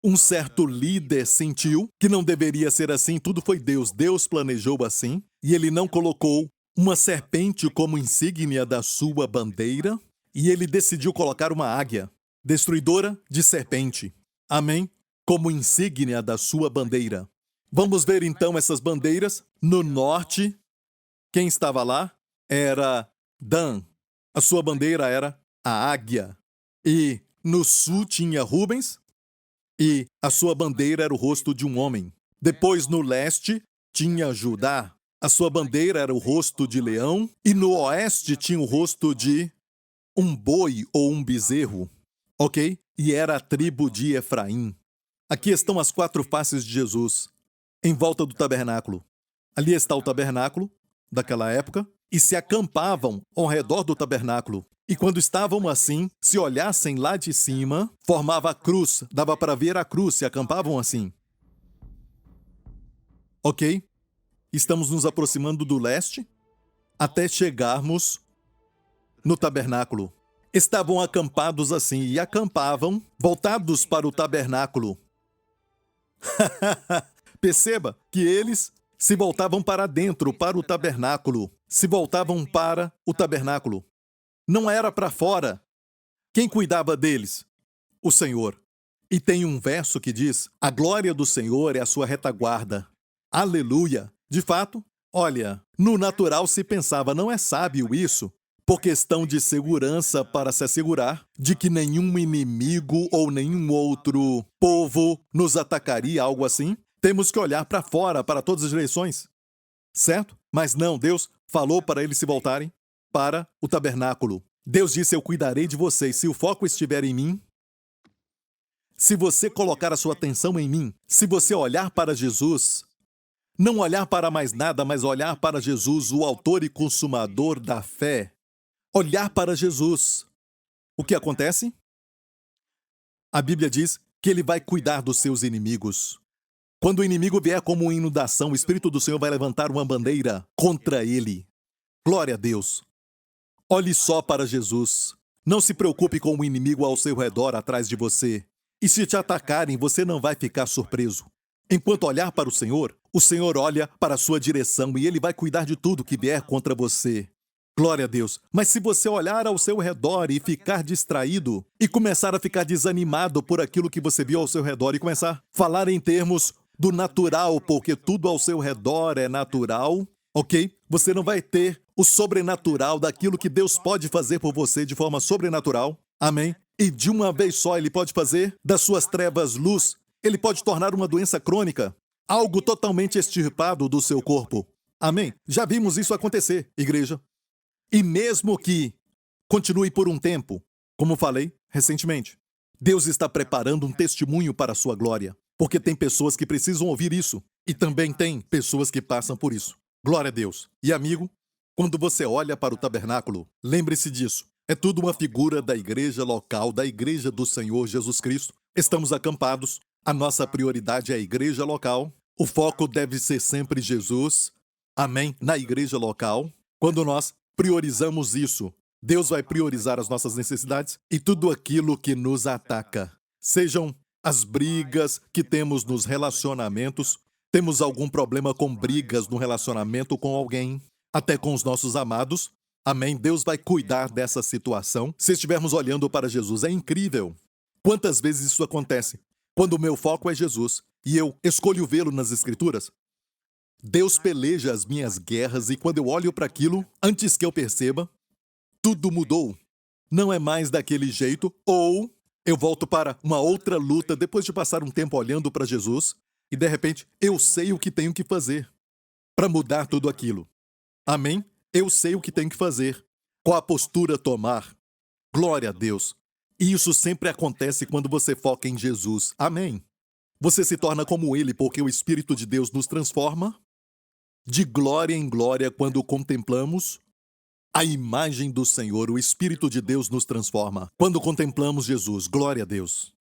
um certo líder sentiu que não deveria ser assim, tudo foi Deus. Deus planejou assim, e ele não colocou uma serpente como insígnia da sua bandeira, e ele decidiu colocar uma águia, destruidora de serpente. Amém? Como insígnia da sua bandeira. Vamos ver então essas bandeiras. No norte Quem estava lá era Dan. A sua bandeira era a águia. E no sul tinha Rubens, e a sua bandeira era o rosto de um homem. Depois, no leste, tinha Judá. A sua bandeira era o rosto de leão, e no oeste tinha o rosto de um boi ou um bezerro. Ok? E era a tribo de Efraim. Aqui estão as 4 faces de Jesus, em volta do tabernáculo. Ali está o tabernáculo, daquela época, e se acampavam ao redor do tabernáculo. E quando estavam assim, se olhassem lá de cima, formava a cruz, dava para ver a cruz, se acampavam assim. Ok? Estamos nos aproximando do leste, até chegarmos no tabernáculo. Estavam acampados assim, e acampavam, voltados para o tabernáculo. Perceba que eles se voltavam para dentro, para o tabernáculo. Se voltavam para o tabernáculo. Não era para fora. Quem cuidava deles? O Senhor. E tem um verso que diz: a glória do Senhor é a sua retaguarda. Aleluia! De fato, olha, no natural se pensava, não é sábio isso? Por questão de segurança, para se assegurar de que nenhum inimigo ou nenhum outro povo nos atacaria, algo assim, temos que olhar para fora, para todas as direções. Certo? Mas não, Deus falou para eles se voltarem para o tabernáculo. Deus disse: eu cuidarei de vocês. Se o foco estiver em mim, se você colocar a sua atenção em mim, se você olhar para Jesus, não olhar para mais nada, mas olhar para Jesus, o autor e consumador da fé, olhar para Jesus. O que acontece? A Bíblia diz que ele vai cuidar dos seus inimigos. Quando o inimigo vier como uma inundação, o Espírito do Senhor vai levantar uma bandeira contra ele. Glória a Deus. Olhe só para Jesus. Não se preocupe com o inimigo ao seu redor, atrás de você. E se te atacarem, você não vai ficar surpreso. Enquanto olhar para o Senhor olha para a sua direção e ele vai cuidar de tudo que vier contra você. Glória a Deus. Mas se você olhar ao seu redor e ficar distraído, e começar a ficar desanimado por aquilo que você viu ao seu redor, e começar a falar em termos do natural, porque tudo ao seu redor é natural, ok? Você não vai ter o sobrenatural daquilo que Deus pode fazer por você de forma sobrenatural. Amém? E de uma vez só ele pode fazer das suas trevas luz. Ele pode tornar uma doença crônica algo totalmente extirpado do seu corpo. Amém? Já vimos isso acontecer, igreja. E mesmo que continue por um tempo, como falei recentemente, Deus está preparando um testemunho para a sua glória. Porque tem pessoas que precisam ouvir isso. E também tem pessoas que passam por isso. Glória a Deus. E amigo, quando você olha para o tabernáculo, lembre-se disso. É tudo uma figura da igreja local, da igreja do Senhor Jesus Cristo. Estamos acampados. A nossa prioridade é a igreja local. O foco deve ser sempre Jesus. Amém? Na igreja local. Quando nós priorizamos isso, Deus vai priorizar as nossas necessidades e tudo aquilo que nos ataca. Sejam as brigas que temos nos relacionamentos. Temos algum problema com brigas no relacionamento com alguém, até com os nossos amados. Amém? Deus vai cuidar dessa situação. Se estivermos olhando para Jesus, é incrível. Quantas vezes isso acontece? Quando o meu foco é Jesus e eu escolho vê-lo nas Escrituras, Deus peleja as minhas guerras e quando eu olho para aquilo, antes que eu perceba, tudo mudou. Não é mais daquele jeito, ou eu volto para uma outra luta depois de passar um tempo olhando para Jesus e, de repente, eu sei o que tenho que fazer para mudar tudo aquilo. Amém? Eu sei o que tenho que fazer. Qual a postura tomar? Glória a Deus. E isso sempre acontece quando você foca em Jesus. Amém? Você se torna como Ele porque o Espírito de Deus nos transforma de glória em glória quando contemplamos a imagem do Senhor. O Espírito de Deus nos transforma quando contemplamos Jesus. Glória a Deus.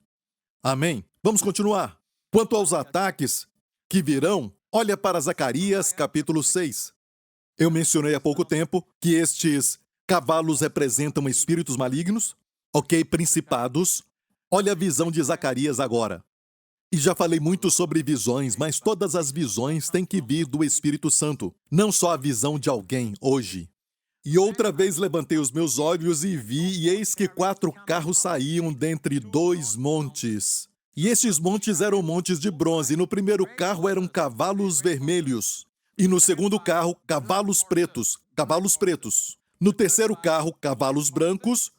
Amém? Vamos continuar. Quanto aos ataques que virão, olha para Zacarias capítulo 6. Eu mencionei há pouco tempo que estes cavalos representam espíritos malignos, ok? Principados. Olha a visão de Zacarias agora. E já falei muito sobre visões, mas todas as visões têm que vir do Espírito Santo, não só a visão de alguém hoje. E outra vez levantei os meus olhos e vi, e eis que 4 carros saíam dentre 2 montes. E estes montes eram montes de bronze, e no primeiro carro eram cavalos vermelhos. E no segundo carro, cavalos pretos, cavalos pretos. No terceiro carro, cavalos brancos.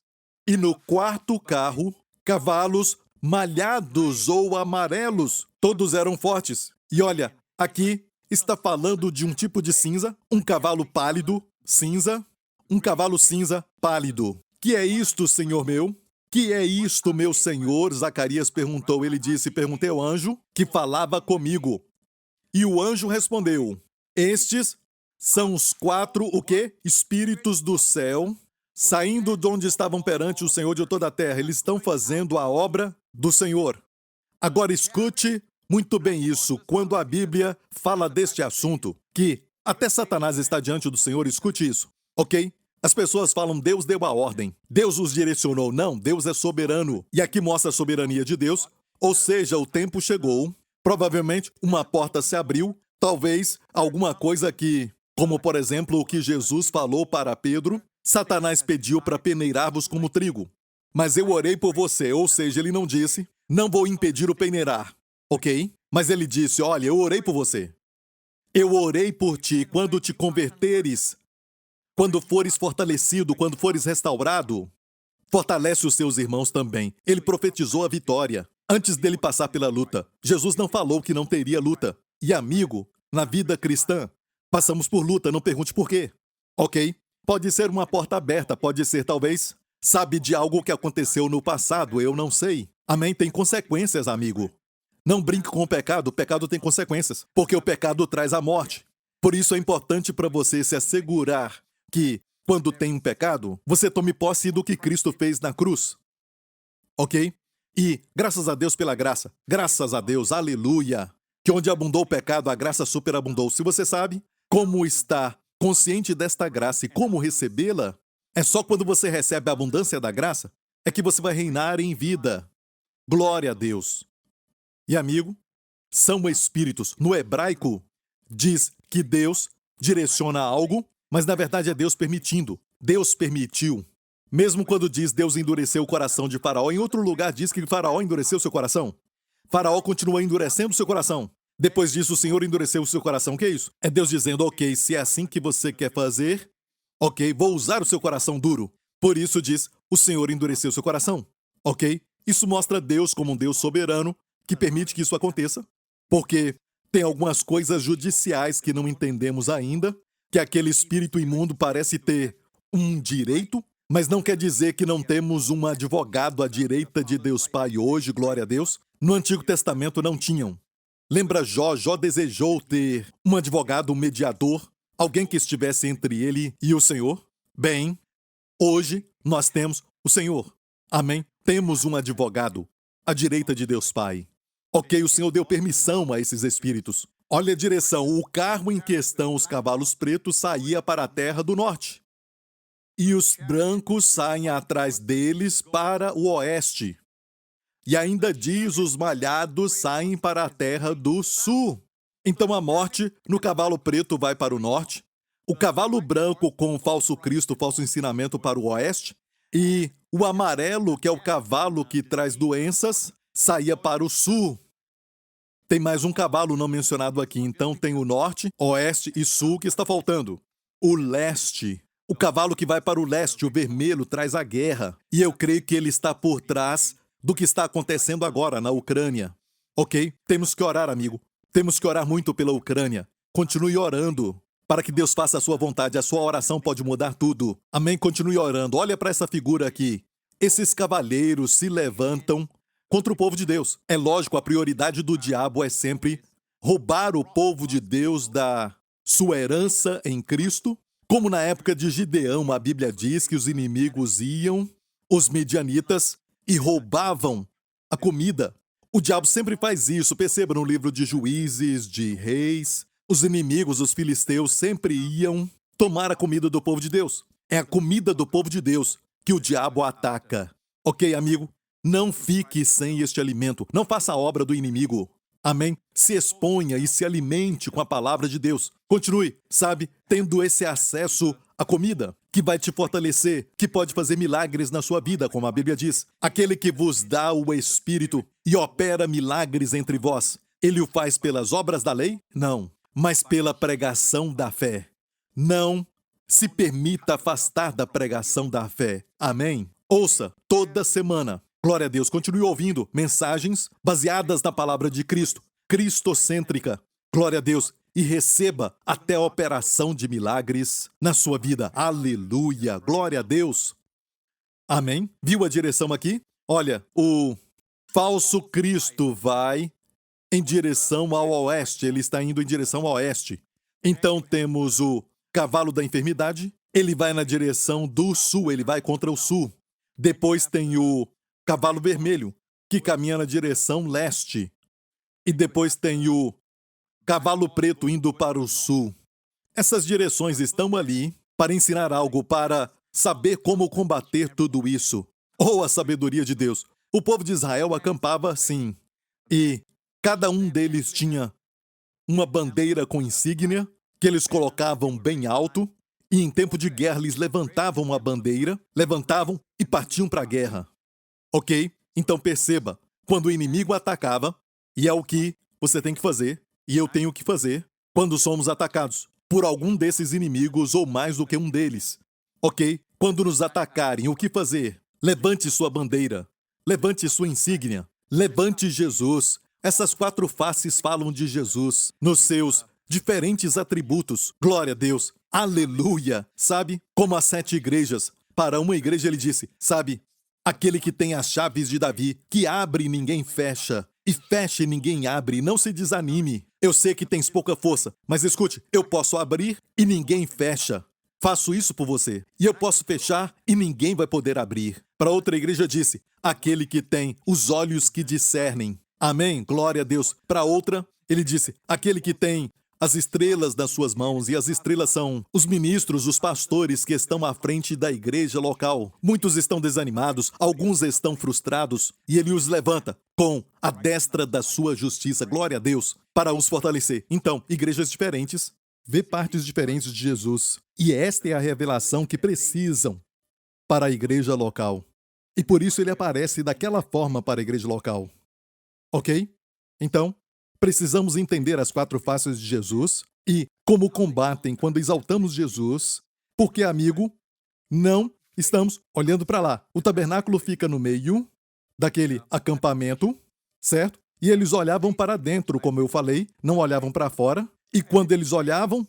E no quarto carro, cavalos malhados ou amarelos. Todos eram fortes. E olha, aqui está falando de um tipo de cinza, um cavalo pálido, cinza, um cavalo cinza pálido. Que é isto, senhor meu? Que é isto, meu senhor? Zacarias perguntou. Ele disse, perguntei ao anjo que falava comigo. E o anjo respondeu, estes são os 4, o quê? Espíritos do céu, saindo de onde estavam perante o Senhor de toda a terra. Eles estão fazendo a obra do Senhor. Agora escute muito bem isso. Quando a Bíblia fala deste assunto, que até Satanás está diante do Senhor, escute isso, ok? As pessoas falam, Deus deu a ordem, Deus os direcionou. Não, Deus é soberano. E aqui mostra a soberania de Deus, ou seja, o tempo chegou, provavelmente uma porta se abriu, talvez alguma coisa que, como por exemplo o que Jesus falou para Pedro, Satanás pediu para peneirar-vos como trigo. Mas eu orei por você, ou seja, ele não disse, não vou impedir o peneirar, ok? Mas ele disse, olha, eu orei por você. Eu orei por ti. Quando te converteres, quando fores fortalecido, quando fores restaurado, fortalece os seus irmãos também. Ele profetizou a vitória. Antes dele passar pela luta, Jesus não falou que não teria luta. E amigo, na vida cristã, passamos por luta, não pergunte por quê. Ok? Pode ser uma porta aberta, pode ser talvez, sabe de algo que aconteceu no passado, eu não sei. Amém? Tem consequências, amigo. Não brinque com o pecado tem consequências, porque o pecado traz a morte. Por isso é importante para você se assegurar que, quando tem um pecado, você tome posse do que Cristo fez na cruz. Ok? E, graças a Deus pela graça, graças a Deus, aleluia, que onde abundou o pecado, a graça superabundou. Se você sabe como estar consciente desta graça e como recebê-la, é só quando você recebe a abundância da graça, é que você vai reinar em vida. Glória a Deus. E amigo, são espíritos. No hebraico, diz que Deus direciona algo, mas na verdade é Deus permitindo. Deus permitiu. Mesmo quando diz Deus endureceu o coração de Faraó, em outro lugar diz que Faraó endureceu seu coração. Faraó continua endurecendo seu coração. Depois disso, o Senhor endureceu o seu coração. O que é isso? É Deus dizendo, ok, se é assim que você quer fazer, ok, vou usar o seu coração duro. Por isso diz, o Senhor endureceu seu coração. Ok? Isso mostra Deus como um Deus soberano que permite que isso aconteça. Porque tem algumas coisas judiciais que não entendemos ainda, que aquele espírito imundo parece ter um direito, mas não quer dizer que não temos um advogado à direita de Deus Pai hoje, glória a Deus. No Antigo Testamento não tinham. Lembra Jó? Jó desejou ter um advogado, um mediador, alguém que estivesse entre ele e o Senhor. Bem, hoje nós temos o Senhor. Amém? Temos um advogado à direita de Deus Pai. Ok, o Senhor deu permissão a esses espíritos. Olha a direção, o carro em questão, os cavalos pretos, saía para a terra do norte. E os brancos saem atrás deles para o oeste. E ainda diz, os malhados saem para a terra do sul. Então a morte no cavalo preto vai para o norte, o cavalo branco com o falso Cristo, falso ensinamento para o oeste, e o amarelo, que é o cavalo que traz doenças, saía para o sul. Tem mais um cavalo não mencionado aqui, então tem o norte, oeste e sul que está faltando. O leste. O cavalo que vai para o leste, o vermelho, traz a guerra. E eu creio que ele está por trás do que está acontecendo agora na Ucrânia. Ok? Temos que orar, amigo. Temos que orar muito pela Ucrânia. Continue orando para que Deus faça a sua vontade. A sua oração pode mudar tudo. Amém? Continue orando. Olha para essa figura aqui. Esses cavaleiros se levantam contra o povo de Deus. É lógico, a prioridade do diabo é sempre roubar o povo de Deus da sua herança em Cristo. Como na época de Gideão, a Bíblia diz que os inimigos iam, os midianitas, e roubavam a comida. O diabo sempre faz isso. Perceba no livro de Juízes, de Reis. Os inimigos, os filisteus, sempre iam tomar a comida do povo de Deus. É a comida do povo de Deus que o diabo ataca. Ok, amigo? Não fique sem este alimento. Não faça a obra do inimigo. Amém? Se exponha e se alimente com a palavra de Deus. Continue, sabe, tendo esse acesso à comida que vai te fortalecer, que pode fazer milagres na sua vida, como a Bíblia diz. Aquele que vos dá o Espírito e opera milagres entre vós, ele o faz pelas obras da lei? Não, mas pela pregação da fé. Não se permita afastar da pregação da fé. Amém? Ouça toda semana. Glória a Deus. Continue ouvindo mensagens baseadas na palavra de Cristo. Cristocêntrica. Glória a Deus. E receba até a operação de milagres na sua vida. Aleluia. Glória a Deus. Amém? Viu a direção aqui? Olha, o falso Cristo vai em direção ao oeste. Ele está indo em direção ao oeste. Então temos o cavalo da enfermidade. Ele vai na direção do sul. Ele vai contra o sul. Depois tem o cavalo vermelho, que caminha na direção leste. E depois tem o cavalo preto indo para o sul. Essas direções estão ali para ensinar algo, para saber como combater tudo isso. Ou a sabedoria de Deus. O povo de Israel acampava assim. E cada um deles tinha uma bandeira com insígnia, que eles colocavam bem alto. E em tempo de guerra eles levantavam a bandeira, levantavam e partiam para a guerra. Ok? Então perceba, quando o inimigo atacava, e é o que você tem que fazer, e eu tenho que fazer, quando somos atacados por algum desses inimigos ou mais do que um deles. Ok? Quando nos atacarem, o que fazer? Levante sua bandeira, levante sua insígnia, levante Jesus. Essas 4 faces falam de Jesus nos seus diferentes atributos. Glória a Deus. Aleluia. Sabe? Como as 7 igrejas. Para uma igreja ele disse, sabe? Aquele que tem as chaves de Davi, que abre e ninguém fecha, e fecha e ninguém abre, não se desanime. Eu sei que tens pouca força, mas escute, eu posso abrir e ninguém fecha. Faço isso por você. E eu posso fechar e ninguém vai poder abrir. Para outra igreja disse, aquele que tem os olhos que discernem. Amém? Glória a Deus. Para outra, ele disse, aquele que tem as estrelas nas suas mãos, e as estrelas são os ministros, os pastores que estão à frente da igreja local. Muitos estão desanimados, alguns estão frustrados, e ele os levanta com a destra da sua justiça, glória a Deus, para os fortalecer. Então, igrejas diferentes, vê partes diferentes de Jesus, e esta é a revelação que precisam para a igreja local. E por isso ele aparece daquela forma para a igreja local. Ok? Então, precisamos entender as 4 faces de Jesus e como combatem quando exaltamos Jesus, porque, amigo, não estamos olhando para lá. O tabernáculo fica no meio daquele acampamento, certo? E eles olhavam para dentro, como eu falei, não olhavam para fora. E quando eles olhavam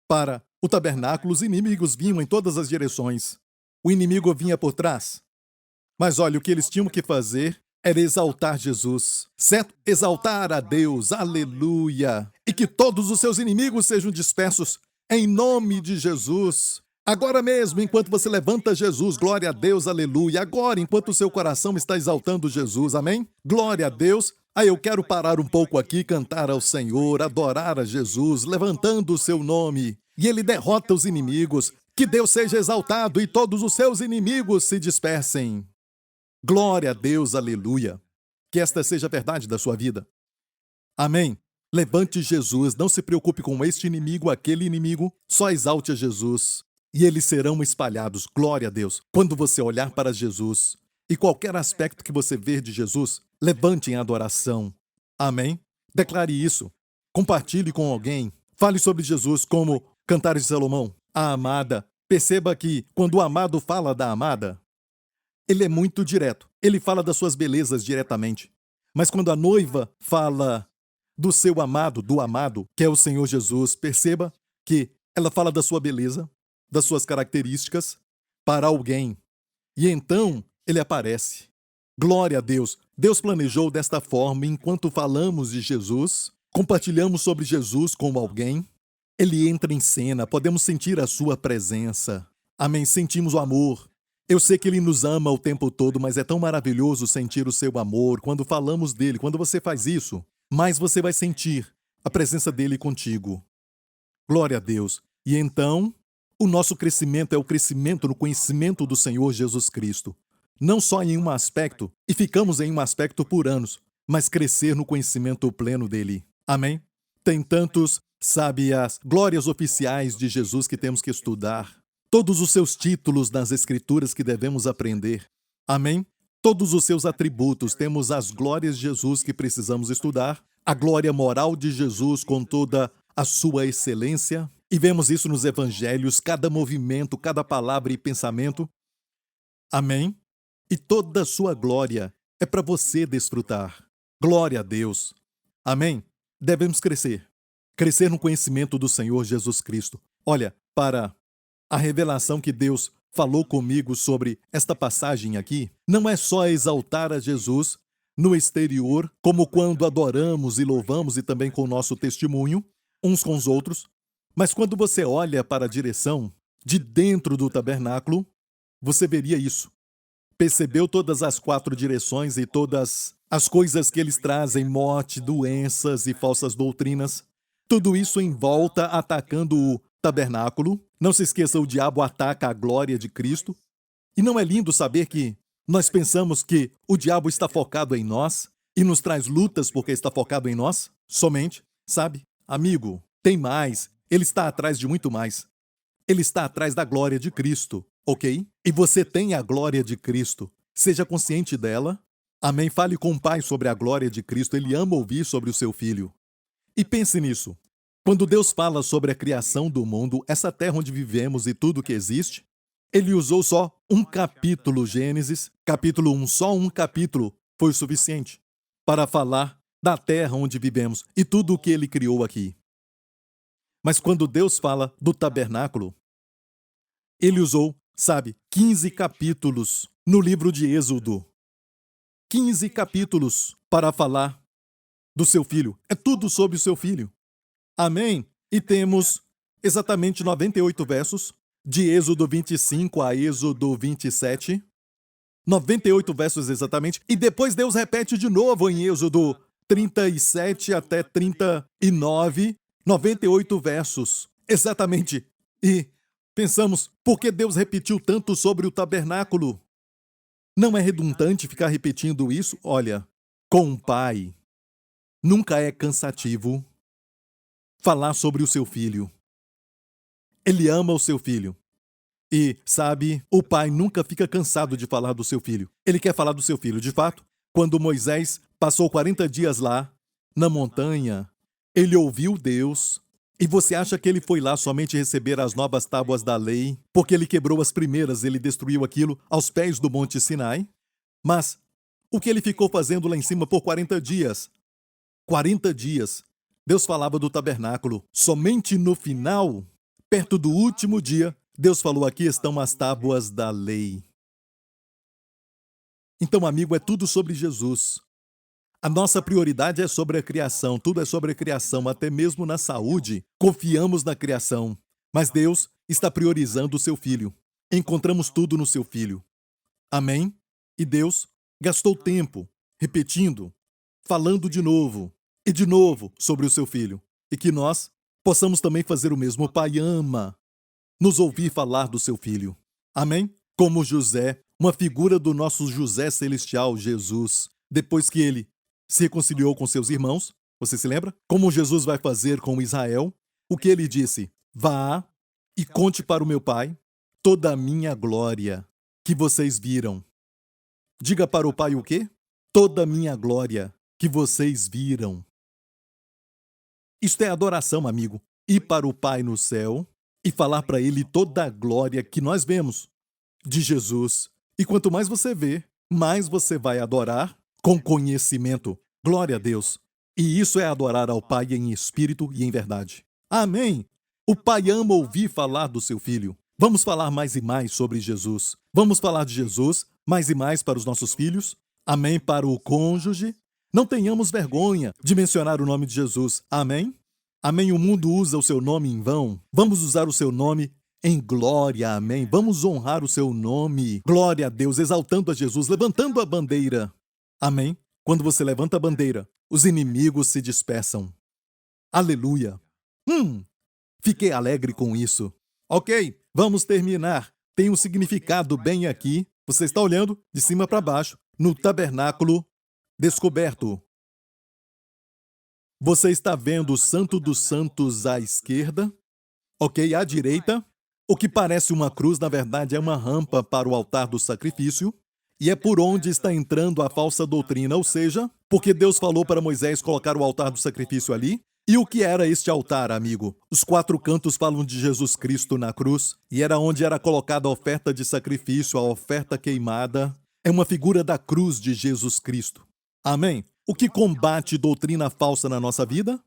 para o tabernáculo, os inimigos vinham em todas as direções. O inimigo vinha por trás. Mas olha, o que eles tinham que fazer era exaltar Jesus, certo? Exaltar a Deus, aleluia! E que todos os seus inimigos sejam dispersos, em nome de Jesus. Agora mesmo, enquanto você levanta Jesus, glória a Deus, aleluia. Agora, enquanto o seu coração está exaltando Jesus, amém? Glória a Deus. Eu quero parar um pouco aqui, cantar ao Senhor, adorar a Jesus, levantando o seu nome. E ele derrota os inimigos. Que Deus seja exaltado e todos os seus inimigos se dispersem. Glória a Deus, aleluia. Que esta seja a verdade da sua vida. Amém. Levante Jesus, não se preocupe com este inimigo, aquele inimigo, só exalte a Jesus. E eles serão espalhados, glória a Deus. Quando você olhar para Jesus, e qualquer aspecto que você ver de Jesus, levante em adoração. Amém. Declare isso. Compartilhe com alguém. Fale sobre Jesus como Cantares de Salomão, a amada. Perceba que quando o amado fala da amada, ele é muito direto. Ele fala das suas belezas diretamente. Mas quando a noiva fala do seu amado, do amado, que é o Senhor Jesus, perceba que ela fala da sua beleza, das suas características, para alguém. E então ele aparece. Glória a Deus. Deus planejou desta forma, enquanto falamos de Jesus, compartilhamos sobre Jesus com alguém, ele entra em cena, podemos sentir a sua presença. Amém. Sentimos o amor. Eu sei que ele nos ama o tempo todo, mas é tão maravilhoso sentir o seu amor quando falamos dele. Quando você faz isso, mais você vai sentir a presença dele contigo. Glória a Deus. E então, o nosso crescimento é o crescimento no conhecimento do Senhor Jesus Cristo. Não só em um aspecto, e ficamos em um aspecto por anos, mas crescer no conhecimento pleno dele. Amém? Tem tantos, sabe, as glórias oficiais de Jesus que temos que estudar. Todos os seus títulos nas Escrituras que devemos aprender. Amém? Todos os seus atributos. Temos as glórias de Jesus que precisamos estudar. A glória moral de Jesus com toda a sua excelência, e vemos isso nos evangelhos, cada movimento, cada palavra e pensamento. Amém? E toda a sua glória é para você desfrutar. Glória a Deus. Amém? Devemos crescer. Crescer no conhecimento do Senhor Jesus Cristo. Olha, para a revelação que Deus falou comigo sobre esta passagem aqui, não é só exaltar a Jesus no exterior, como quando adoramos e louvamos e também com o nosso testemunho, uns com os outros, mas quando você olha para a direção de dentro do tabernáculo, você veria isso. Percebeu todas as 4 direções e todas as coisas que eles trazem, morte, doenças e falsas doutrinas? Tudo isso em volta atacando o tabernáculo. Não se esqueça, o diabo ataca a glória de Cristo. E não é lindo saber que nós pensamos que o diabo está focado em nós e nos traz lutas porque está focado em nós? Somente, sabe? Amigo, tem mais. Ele está atrás de muito mais. Ele está atrás da glória de Cristo, ok? E você tem a glória de Cristo. Seja consciente dela. Amém? Fale com o Pai sobre a glória de Cristo. Ele ama ouvir sobre o seu Filho. E pense nisso. Quando Deus fala sobre a criação do mundo, essa terra onde vivemos e tudo que existe, ele usou só um capítulo, Gênesis, capítulo 1, só um capítulo foi o suficiente para falar da terra onde vivemos e tudo o que ele criou aqui. Mas quando Deus fala do tabernáculo, ele usou, 15 capítulos no livro de Êxodo. 15 capítulos para falar do seu filho. É tudo sobre o seu filho. Amém? E temos exatamente 98 versos, de Êxodo 25 a Êxodo 27. 98 versos exatamente. E depois Deus repete de novo em Êxodo 37 até 39. 98 versos. Exatamente. E pensamos, por que Deus repetiu tanto sobre o tabernáculo? Não é redundante ficar repetindo isso? Olha, com o Pai, nunca é cansativo falar sobre o seu filho. Ele ama o seu filho. E, o Pai nunca fica cansado de falar do seu filho. Ele quer falar do seu filho. De fato, quando Moisés passou 40 dias lá, na montanha, ele ouviu Deus. E você acha que ele foi lá somente receber as novas tábuas da lei, porque ele quebrou as primeiras, ele destruiu aquilo aos pés do Monte Sinai? Mas o que ele ficou fazendo lá em cima por 40 dias? 40 dias. Deus falava do tabernáculo. Somente no final, perto do último dia, Deus falou: aqui estão as tábuas da lei. Então, amigo, é tudo sobre Jesus. A nossa prioridade é sobre a criação, tudo é sobre a criação, até mesmo na saúde. Confiamos na criação, mas Deus está priorizando o seu filho. Encontramos tudo no seu filho. Amém? E Deus gastou tempo repetindo, falando de novo e de novo sobre o seu filho. E que nós possamos também fazer o mesmo. O Pai ama nos ouvir falar do seu filho. Amém? Como José, uma figura do nosso José celestial, Jesus, depois que ele se reconciliou com seus irmãos, você se lembra? Como Jesus vai fazer com Israel? O que ele disse? Vá e conte para o meu pai toda a minha glória que vocês viram. Diga para o pai o quê? Toda a minha glória que vocês viram. Isto é adoração, amigo. Ir para o Pai no céu e falar para ele toda a glória que nós vemos de Jesus. E quanto mais você vê, mais você vai adorar com conhecimento. Glória a Deus. E isso é adorar ao Pai em espírito e em verdade. Amém. O Pai ama ouvir falar do seu filho. Vamos falar mais e mais sobre Jesus. Vamos falar de Jesus mais e mais para os nossos filhos. Amém. Para o cônjuge. Não tenhamos vergonha de mencionar o nome de Jesus. Amém. Amém. O mundo usa o seu nome em vão. Vamos usar o seu nome em glória. Amém. Vamos honrar o seu nome. Glória a Deus. Exaltando a Jesus. Levantando a bandeira. Amém. Quando você levanta a bandeira, os inimigos se dispersam. Aleluia. Fiquei alegre com isso. Ok, vamos terminar. Tem um significado bem aqui. Você está olhando de cima para baixo, no tabernáculo descoberto. Você está vendo o Santo dos Santos à esquerda, ok, à direita. O que parece uma cruz, na verdade, é uma rampa para o altar do sacrifício. E é por onde está entrando a falsa doutrina, ou seja, porque Deus falou para Moisés colocar o altar do sacrifício ali, E o que era este altar, amigo? Os 4 cantos falam de Jesus Cristo na cruz, e era onde era colocada a oferta de sacrifício, a oferta queimada. É uma figura da cruz de Jesus Cristo. Amém? O que combate doutrina falsa na nossa vida?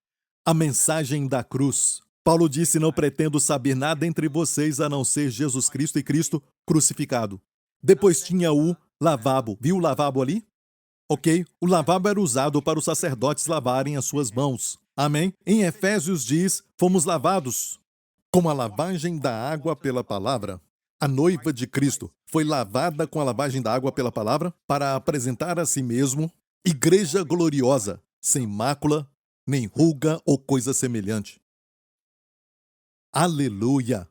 A mensagem da cruz. Paulo disse: não pretendo saber nada entre vocês a não ser Jesus Cristo e Cristo crucificado. Depois tinha o lavabo. Viu o lavabo ali? Ok? O lavabo era usado para os sacerdotes lavarem as suas mãos. Amém? Em Efésios diz: fomos lavados com a lavagem da água pela palavra. A noiva de Cristo foi lavada com a lavagem da água pela palavra para apresentar a si mesmo igreja gloriosa, sem mácula, nem ruga ou coisa semelhante. Aleluia!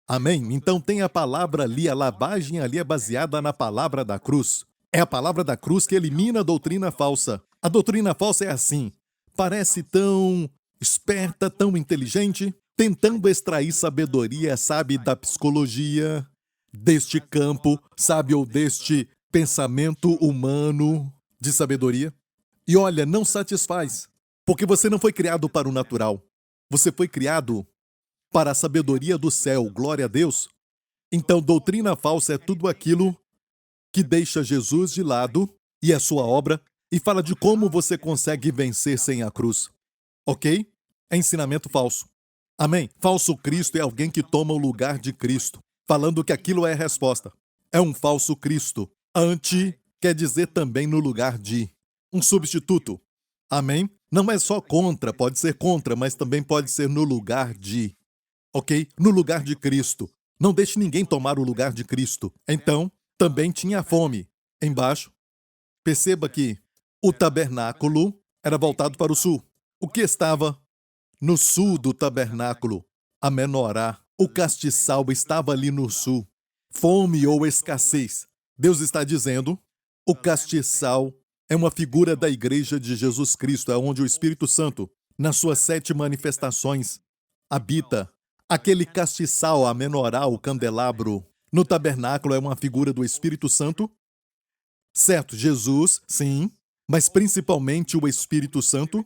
Amém? Então tem a palavra ali, a lavagem ali é baseada na palavra da cruz. É a palavra da cruz que elimina a doutrina falsa. A doutrina falsa é assim: parece tão esperta, tão inteligente, tentando extrair sabedoria, sabe, da psicologia, deste campo, sabe, ou deste pensamento humano de sabedoria. E olha, não satisfaz, porque você não foi criado para o natural. Você foi criado para a sabedoria do céu, glória a Deus. Então, doutrina falsa é tudo aquilo que deixa Jesus de lado e a sua obra e fala de como você consegue vencer sem a cruz. Ok? É ensinamento falso. Amém? Falso Cristo é alguém que toma o lugar de Cristo, falando que aquilo é a resposta. É um falso Cristo. Anti quer dizer também no lugar de. Um substituto. Amém? Não é só contra, pode ser contra, mas também pode ser no lugar de. Ok? No lugar de Cristo. Não deixe ninguém tomar o lugar de Cristo. Então, também tinha fome. Embaixo, perceba que o tabernáculo era voltado para o sul. O que estava no sul do tabernáculo? A menorá. O castiçal estava ali no sul. Fome ou escassez. Deus está dizendo, o castiçal é uma figura da igreja de Jesus Cristo, é onde o Espírito Santo, nas suas 7 manifestações, habita. Aquele castiçal, a menorá, o candelabro, no tabernáculo é uma figura do Espírito Santo. Certo, Jesus, sim, mas principalmente o Espírito Santo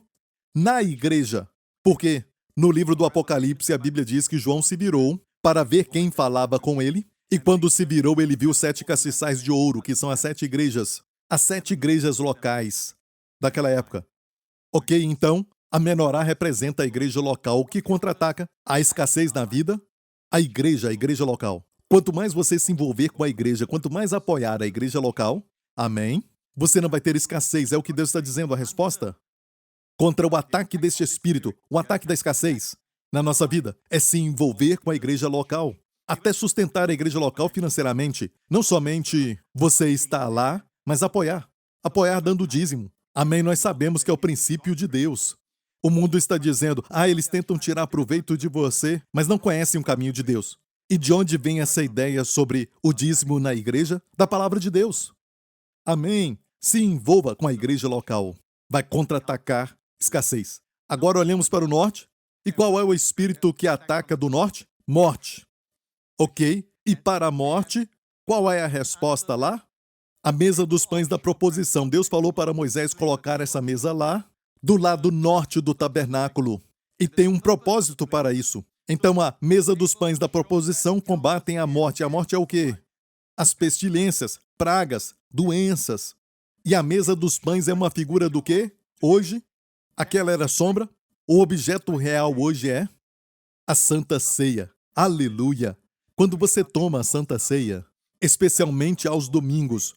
na igreja. Porque no livro do Apocalipse a Bíblia diz que João se virou para ver quem falava com ele, e quando se virou ele viu 7 castiçais de ouro, que são as 7 igrejas, as 7 igrejas locais daquela época. Ok, então, a menorá representa a igreja local que contra-ataca a escassez na vida, a igreja local. Quanto mais você se envolver com a igreja, quanto mais apoiar a igreja local, amém, você não vai ter escassez. É o que Deus está dizendo, a resposta contra o ataque deste espírito, o ataque da escassez na nossa vida, é se envolver com a igreja local. Até sustentar a igreja local financeiramente. Não somente você estar lá, mas apoiar. Apoiar dando dízimo. Amém? Nós sabemos que é o princípio de Deus. O mundo está dizendo, eles tentam tirar proveito de você, mas não conhecem o caminho de Deus. E de onde vem essa ideia sobre o dízimo na igreja? Da palavra de Deus. Amém? Se envolva com a igreja local. Vai contra-atacar escassez. Agora olhamos para o norte. E qual é o espírito que ataca do norte? Morte. Ok? E para a morte, qual é a resposta lá? A mesa dos pães da proposição. Deus falou para Moisés colocar essa mesa lá, do lado norte do tabernáculo. E tem um propósito para isso. Então a mesa dos pães da proposição combatem a morte. A morte é o quê? As pestilências, pragas, doenças. E a mesa dos pães é uma figura do quê? Hoje, aquela era sombra. O objeto real hoje é a Santa Ceia. Aleluia! Quando você toma a Santa Ceia, especialmente aos domingos,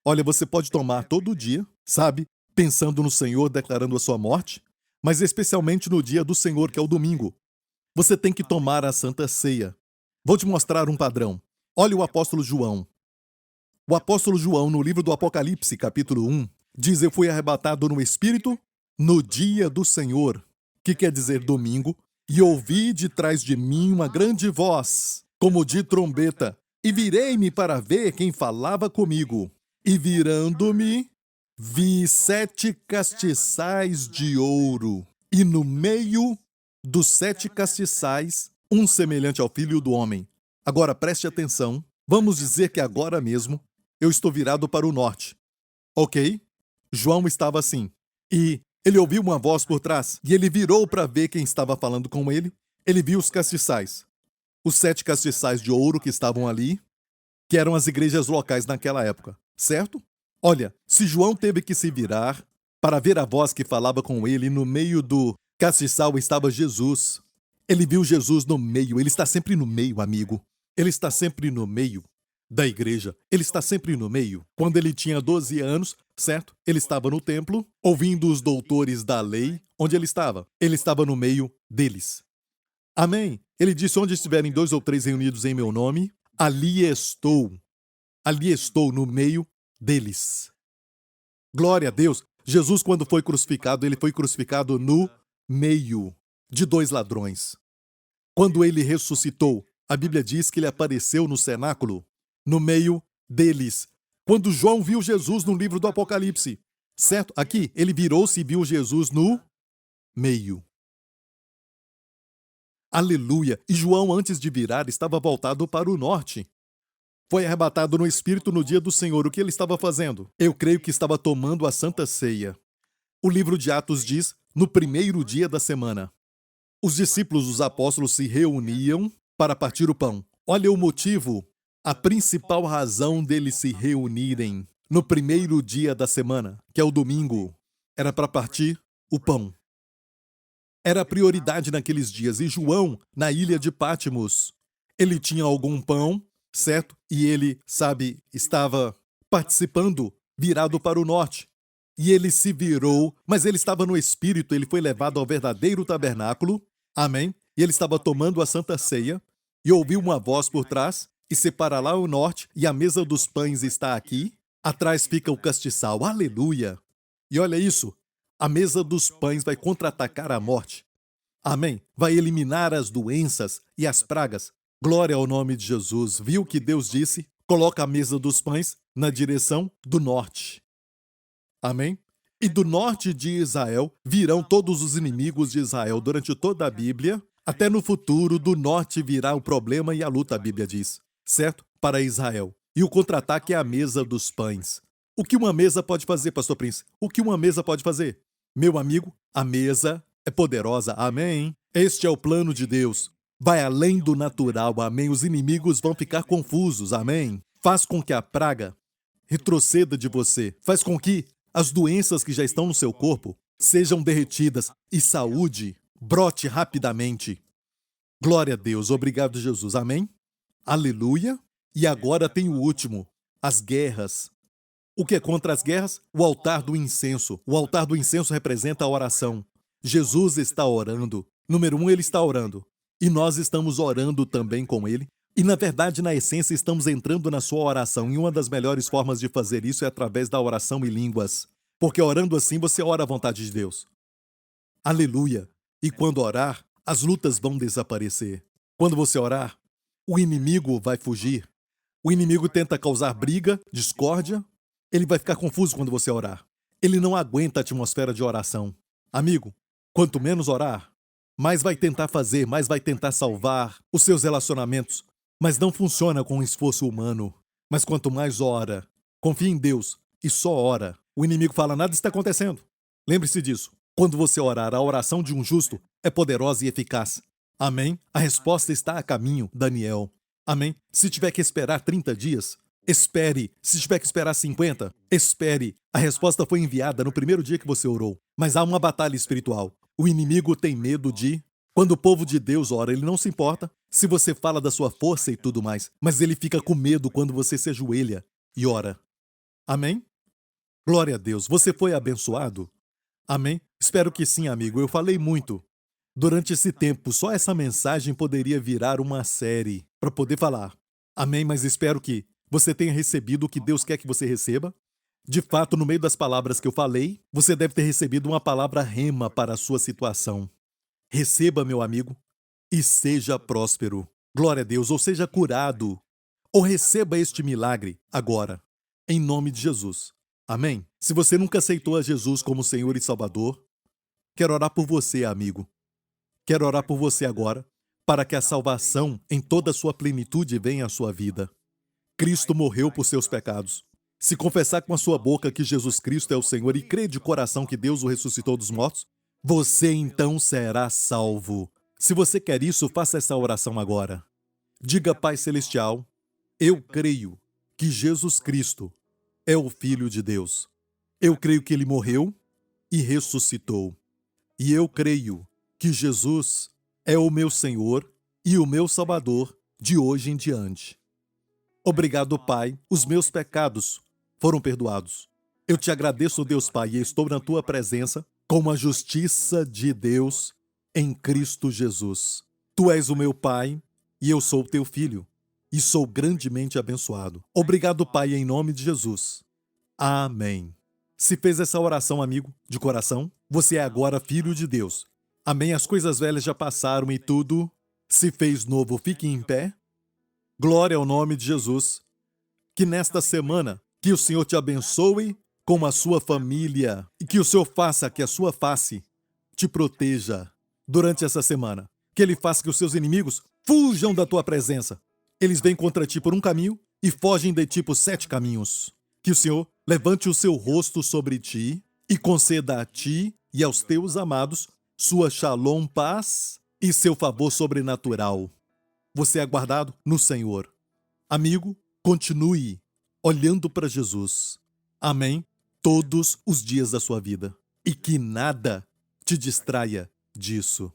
olha, você pode tomar todo dia, sabe? Pensando no Senhor, declarando a sua morte, mas especialmente no dia do Senhor, que é o domingo. Você tem que tomar a Santa Ceia. Vou te mostrar um padrão. Olha o apóstolo João. O apóstolo João, no livro do Apocalipse, capítulo 1, diz: eu fui arrebatado no Espírito no dia do Senhor, que quer dizer domingo, e ouvi de trás de mim uma grande voz, como de trombeta, e virei-me para ver quem falava comigo. E virando-me, vi 7 castiçais de ouro, e no meio dos 7 castiçais, um semelhante ao Filho do Homem. Agora preste atenção, vamos dizer que agora mesmo eu estou virado para o norte. Ok? João estava assim. E Ele ouviu uma voz por trás e ele virou para ver quem estava falando com ele. Ele viu os castiçais, os 7 castiçais de ouro que estavam ali, que eram as igrejas locais naquela época, certo? Olha, se João teve que se virar para ver a voz que falava com ele, no meio do castiçal estava Jesus. Ele viu Jesus no meio, ele está sempre no meio, amigo. Ele está sempre no meio da igreja. Ele está sempre no meio. Quando ele tinha 12 anos, certo? Ele estava no templo, ouvindo os doutores da lei. Onde ele estava? Ele estava no meio deles. Amém. Ele disse: onde estiverem 2 ou 3 reunidos em meu nome, ali estou. Ali estou no meio deles. Glória a Deus. Jesus, quando foi crucificado, ele foi crucificado no meio de 2 ladrões. Quando ele ressuscitou, a Bíblia diz que ele apareceu no cenáculo, no meio deles. Quando João viu Jesus no livro do Apocalipse, certo? Aqui, ele virou-se e viu Jesus no meio. Aleluia! E João, antes de virar, estava voltado para o norte. Foi arrebatado no Espírito no dia do Senhor. O que ele estava fazendo? Eu creio que estava tomando a Santa Ceia. O livro de Atos diz, no primeiro dia da semana. Os discípulos, os apóstolos, se reuniam para partir o pão. Olha o motivo, a principal razão deles se reunirem no primeiro dia da semana, que é o domingo, era para partir o pão. Era a prioridade naqueles dias. E João, na ilha de Pátimos, ele tinha algum pão, certo? E ele, estava participando, virado para o norte. E ele se virou, mas ele estava no Espírito, ele foi levado ao verdadeiro tabernáculo, amém? E ele estava tomando a Santa Ceia, e ouviu uma voz por trás, e separa lá o norte, e a mesa dos pães está aqui, atrás fica o castiçal, aleluia! E olha isso, a mesa dos pães vai contra-atacar a morte, amém? Vai eliminar as doenças e as pragas, glória ao nome de Jesus. Viu o que Deus disse? Coloca a mesa dos pães na direção do norte. Amém? E do norte de Israel virão todos os inimigos de Israel. Durante toda a Bíblia, até no futuro, do norte virá o problema e a luta, a Bíblia diz. Certo? Para Israel. E o contra-ataque é a mesa dos pães. O que uma mesa pode fazer, Pastor Prince? O que uma mesa pode fazer? Meu amigo, a mesa é poderosa. Amém? Este é o plano de Deus. Vai além do natural. Amém? Os inimigos vão ficar confusos. Amém? Faz com que a praga retroceda de você. Faz com que as doenças que já estão no seu corpo sejam derretidas e saúde brote rapidamente. Glória a Deus. Obrigado, Jesus. Amém? Aleluia. E agora tem o último, as guerras. O que é contra as guerras? O altar do incenso. O altar do incenso representa a oração. Jesus está orando. Número 1, ele está orando. E nós estamos orando também com ele. E, na verdade, na essência, estamos entrando na sua oração. E uma das melhores formas de fazer isso é através da oração em línguas. Porque orando assim, você ora a vontade de Deus. Aleluia! E quando orar, as lutas vão desaparecer. Quando você orar, o inimigo vai fugir. O inimigo tenta causar briga, discórdia. Ele vai ficar confuso quando você orar. Ele não aguenta a atmosfera de oração. Amigo, quanto menos orar, mais vai tentar fazer, mais vai tentar salvar os seus relacionamentos. Mas não funciona com esforço humano. Mas quanto mais ora, confia em Deus e só ora, o inimigo fala: nada está acontecendo. Lembre-se disso. Quando você orar, a oração de um justo é poderosa e eficaz. Amém? A resposta está a caminho, Daniel. Amém? Se tiver que esperar 30 dias, espere. Se tiver que esperar 50, espere. A resposta foi enviada no primeiro dia que você orou. Mas há uma batalha espiritual. O inimigo tem medo de... Quando o povo de Deus ora, ele não se importa se você fala da sua força e tudo mais, mas ele fica com medo quando você se ajoelha e ora. Amém? Glória a Deus. Você foi abençoado? Amém? Espero que sim, amigo. Eu falei muito. Durante esse tempo, só essa mensagem poderia virar uma série para poder falar. Amém? Mas espero que você tenha recebido o que Deus quer que você receba. De fato, no meio das palavras que eu falei, você deve ter recebido uma palavra rema para a sua situação. Receba, meu amigo, e seja próspero. Glória a Deus, ou seja curado. Ou receba este milagre agora, em nome de Jesus. Amém? Se você nunca aceitou a Jesus como Senhor e Salvador, quero orar por você, amigo. Quero orar por você agora, para que a salvação em toda a sua plenitude venha à sua vida. Cristo morreu por seus pecados. Se confessar com a sua boca que Jesus Cristo é o Senhor e crer de coração que Deus o ressuscitou dos mortos, você então será salvo. Se você quer isso, faça essa oração agora. Diga, Pai Celestial, eu creio que Jesus Cristo é o Filho de Deus. Eu creio que ele morreu e ressuscitou. E eu creio que Jesus é o meu Senhor e o meu Salvador de hoje em diante. Obrigado, Pai, os meus pecados foram perdoados. Eu te agradeço, Deus Pai, e estou na tua presença com a justiça de Deus em Cristo Jesus. Tu és o meu Pai e eu sou teu filho, e sou grandemente abençoado. Obrigado, Pai, em nome de Jesus. Amém. Se fez essa oração, amigo, de coração, você é agora filho de Deus. Amém. As coisas velhas já passaram e tudo se fez novo. Fique em pé. Glória ao nome de Jesus. Que nesta semana, que o Senhor te abençoe com a sua família e que o Senhor faça que a sua face te proteja durante essa semana. Que Ele faça que os seus inimigos fujam da tua presença. Eles vêm contra ti por um caminho e fogem de ti por 7 caminhos. Que o Senhor levante o seu rosto sobre ti e conceda a ti e aos teus amados sua shalom, paz e seu favor sobrenatural. Você é guardado no Senhor. Amigo, continue olhando para Jesus. Amém? Todos os dias da sua vida. E que nada te distraia disso.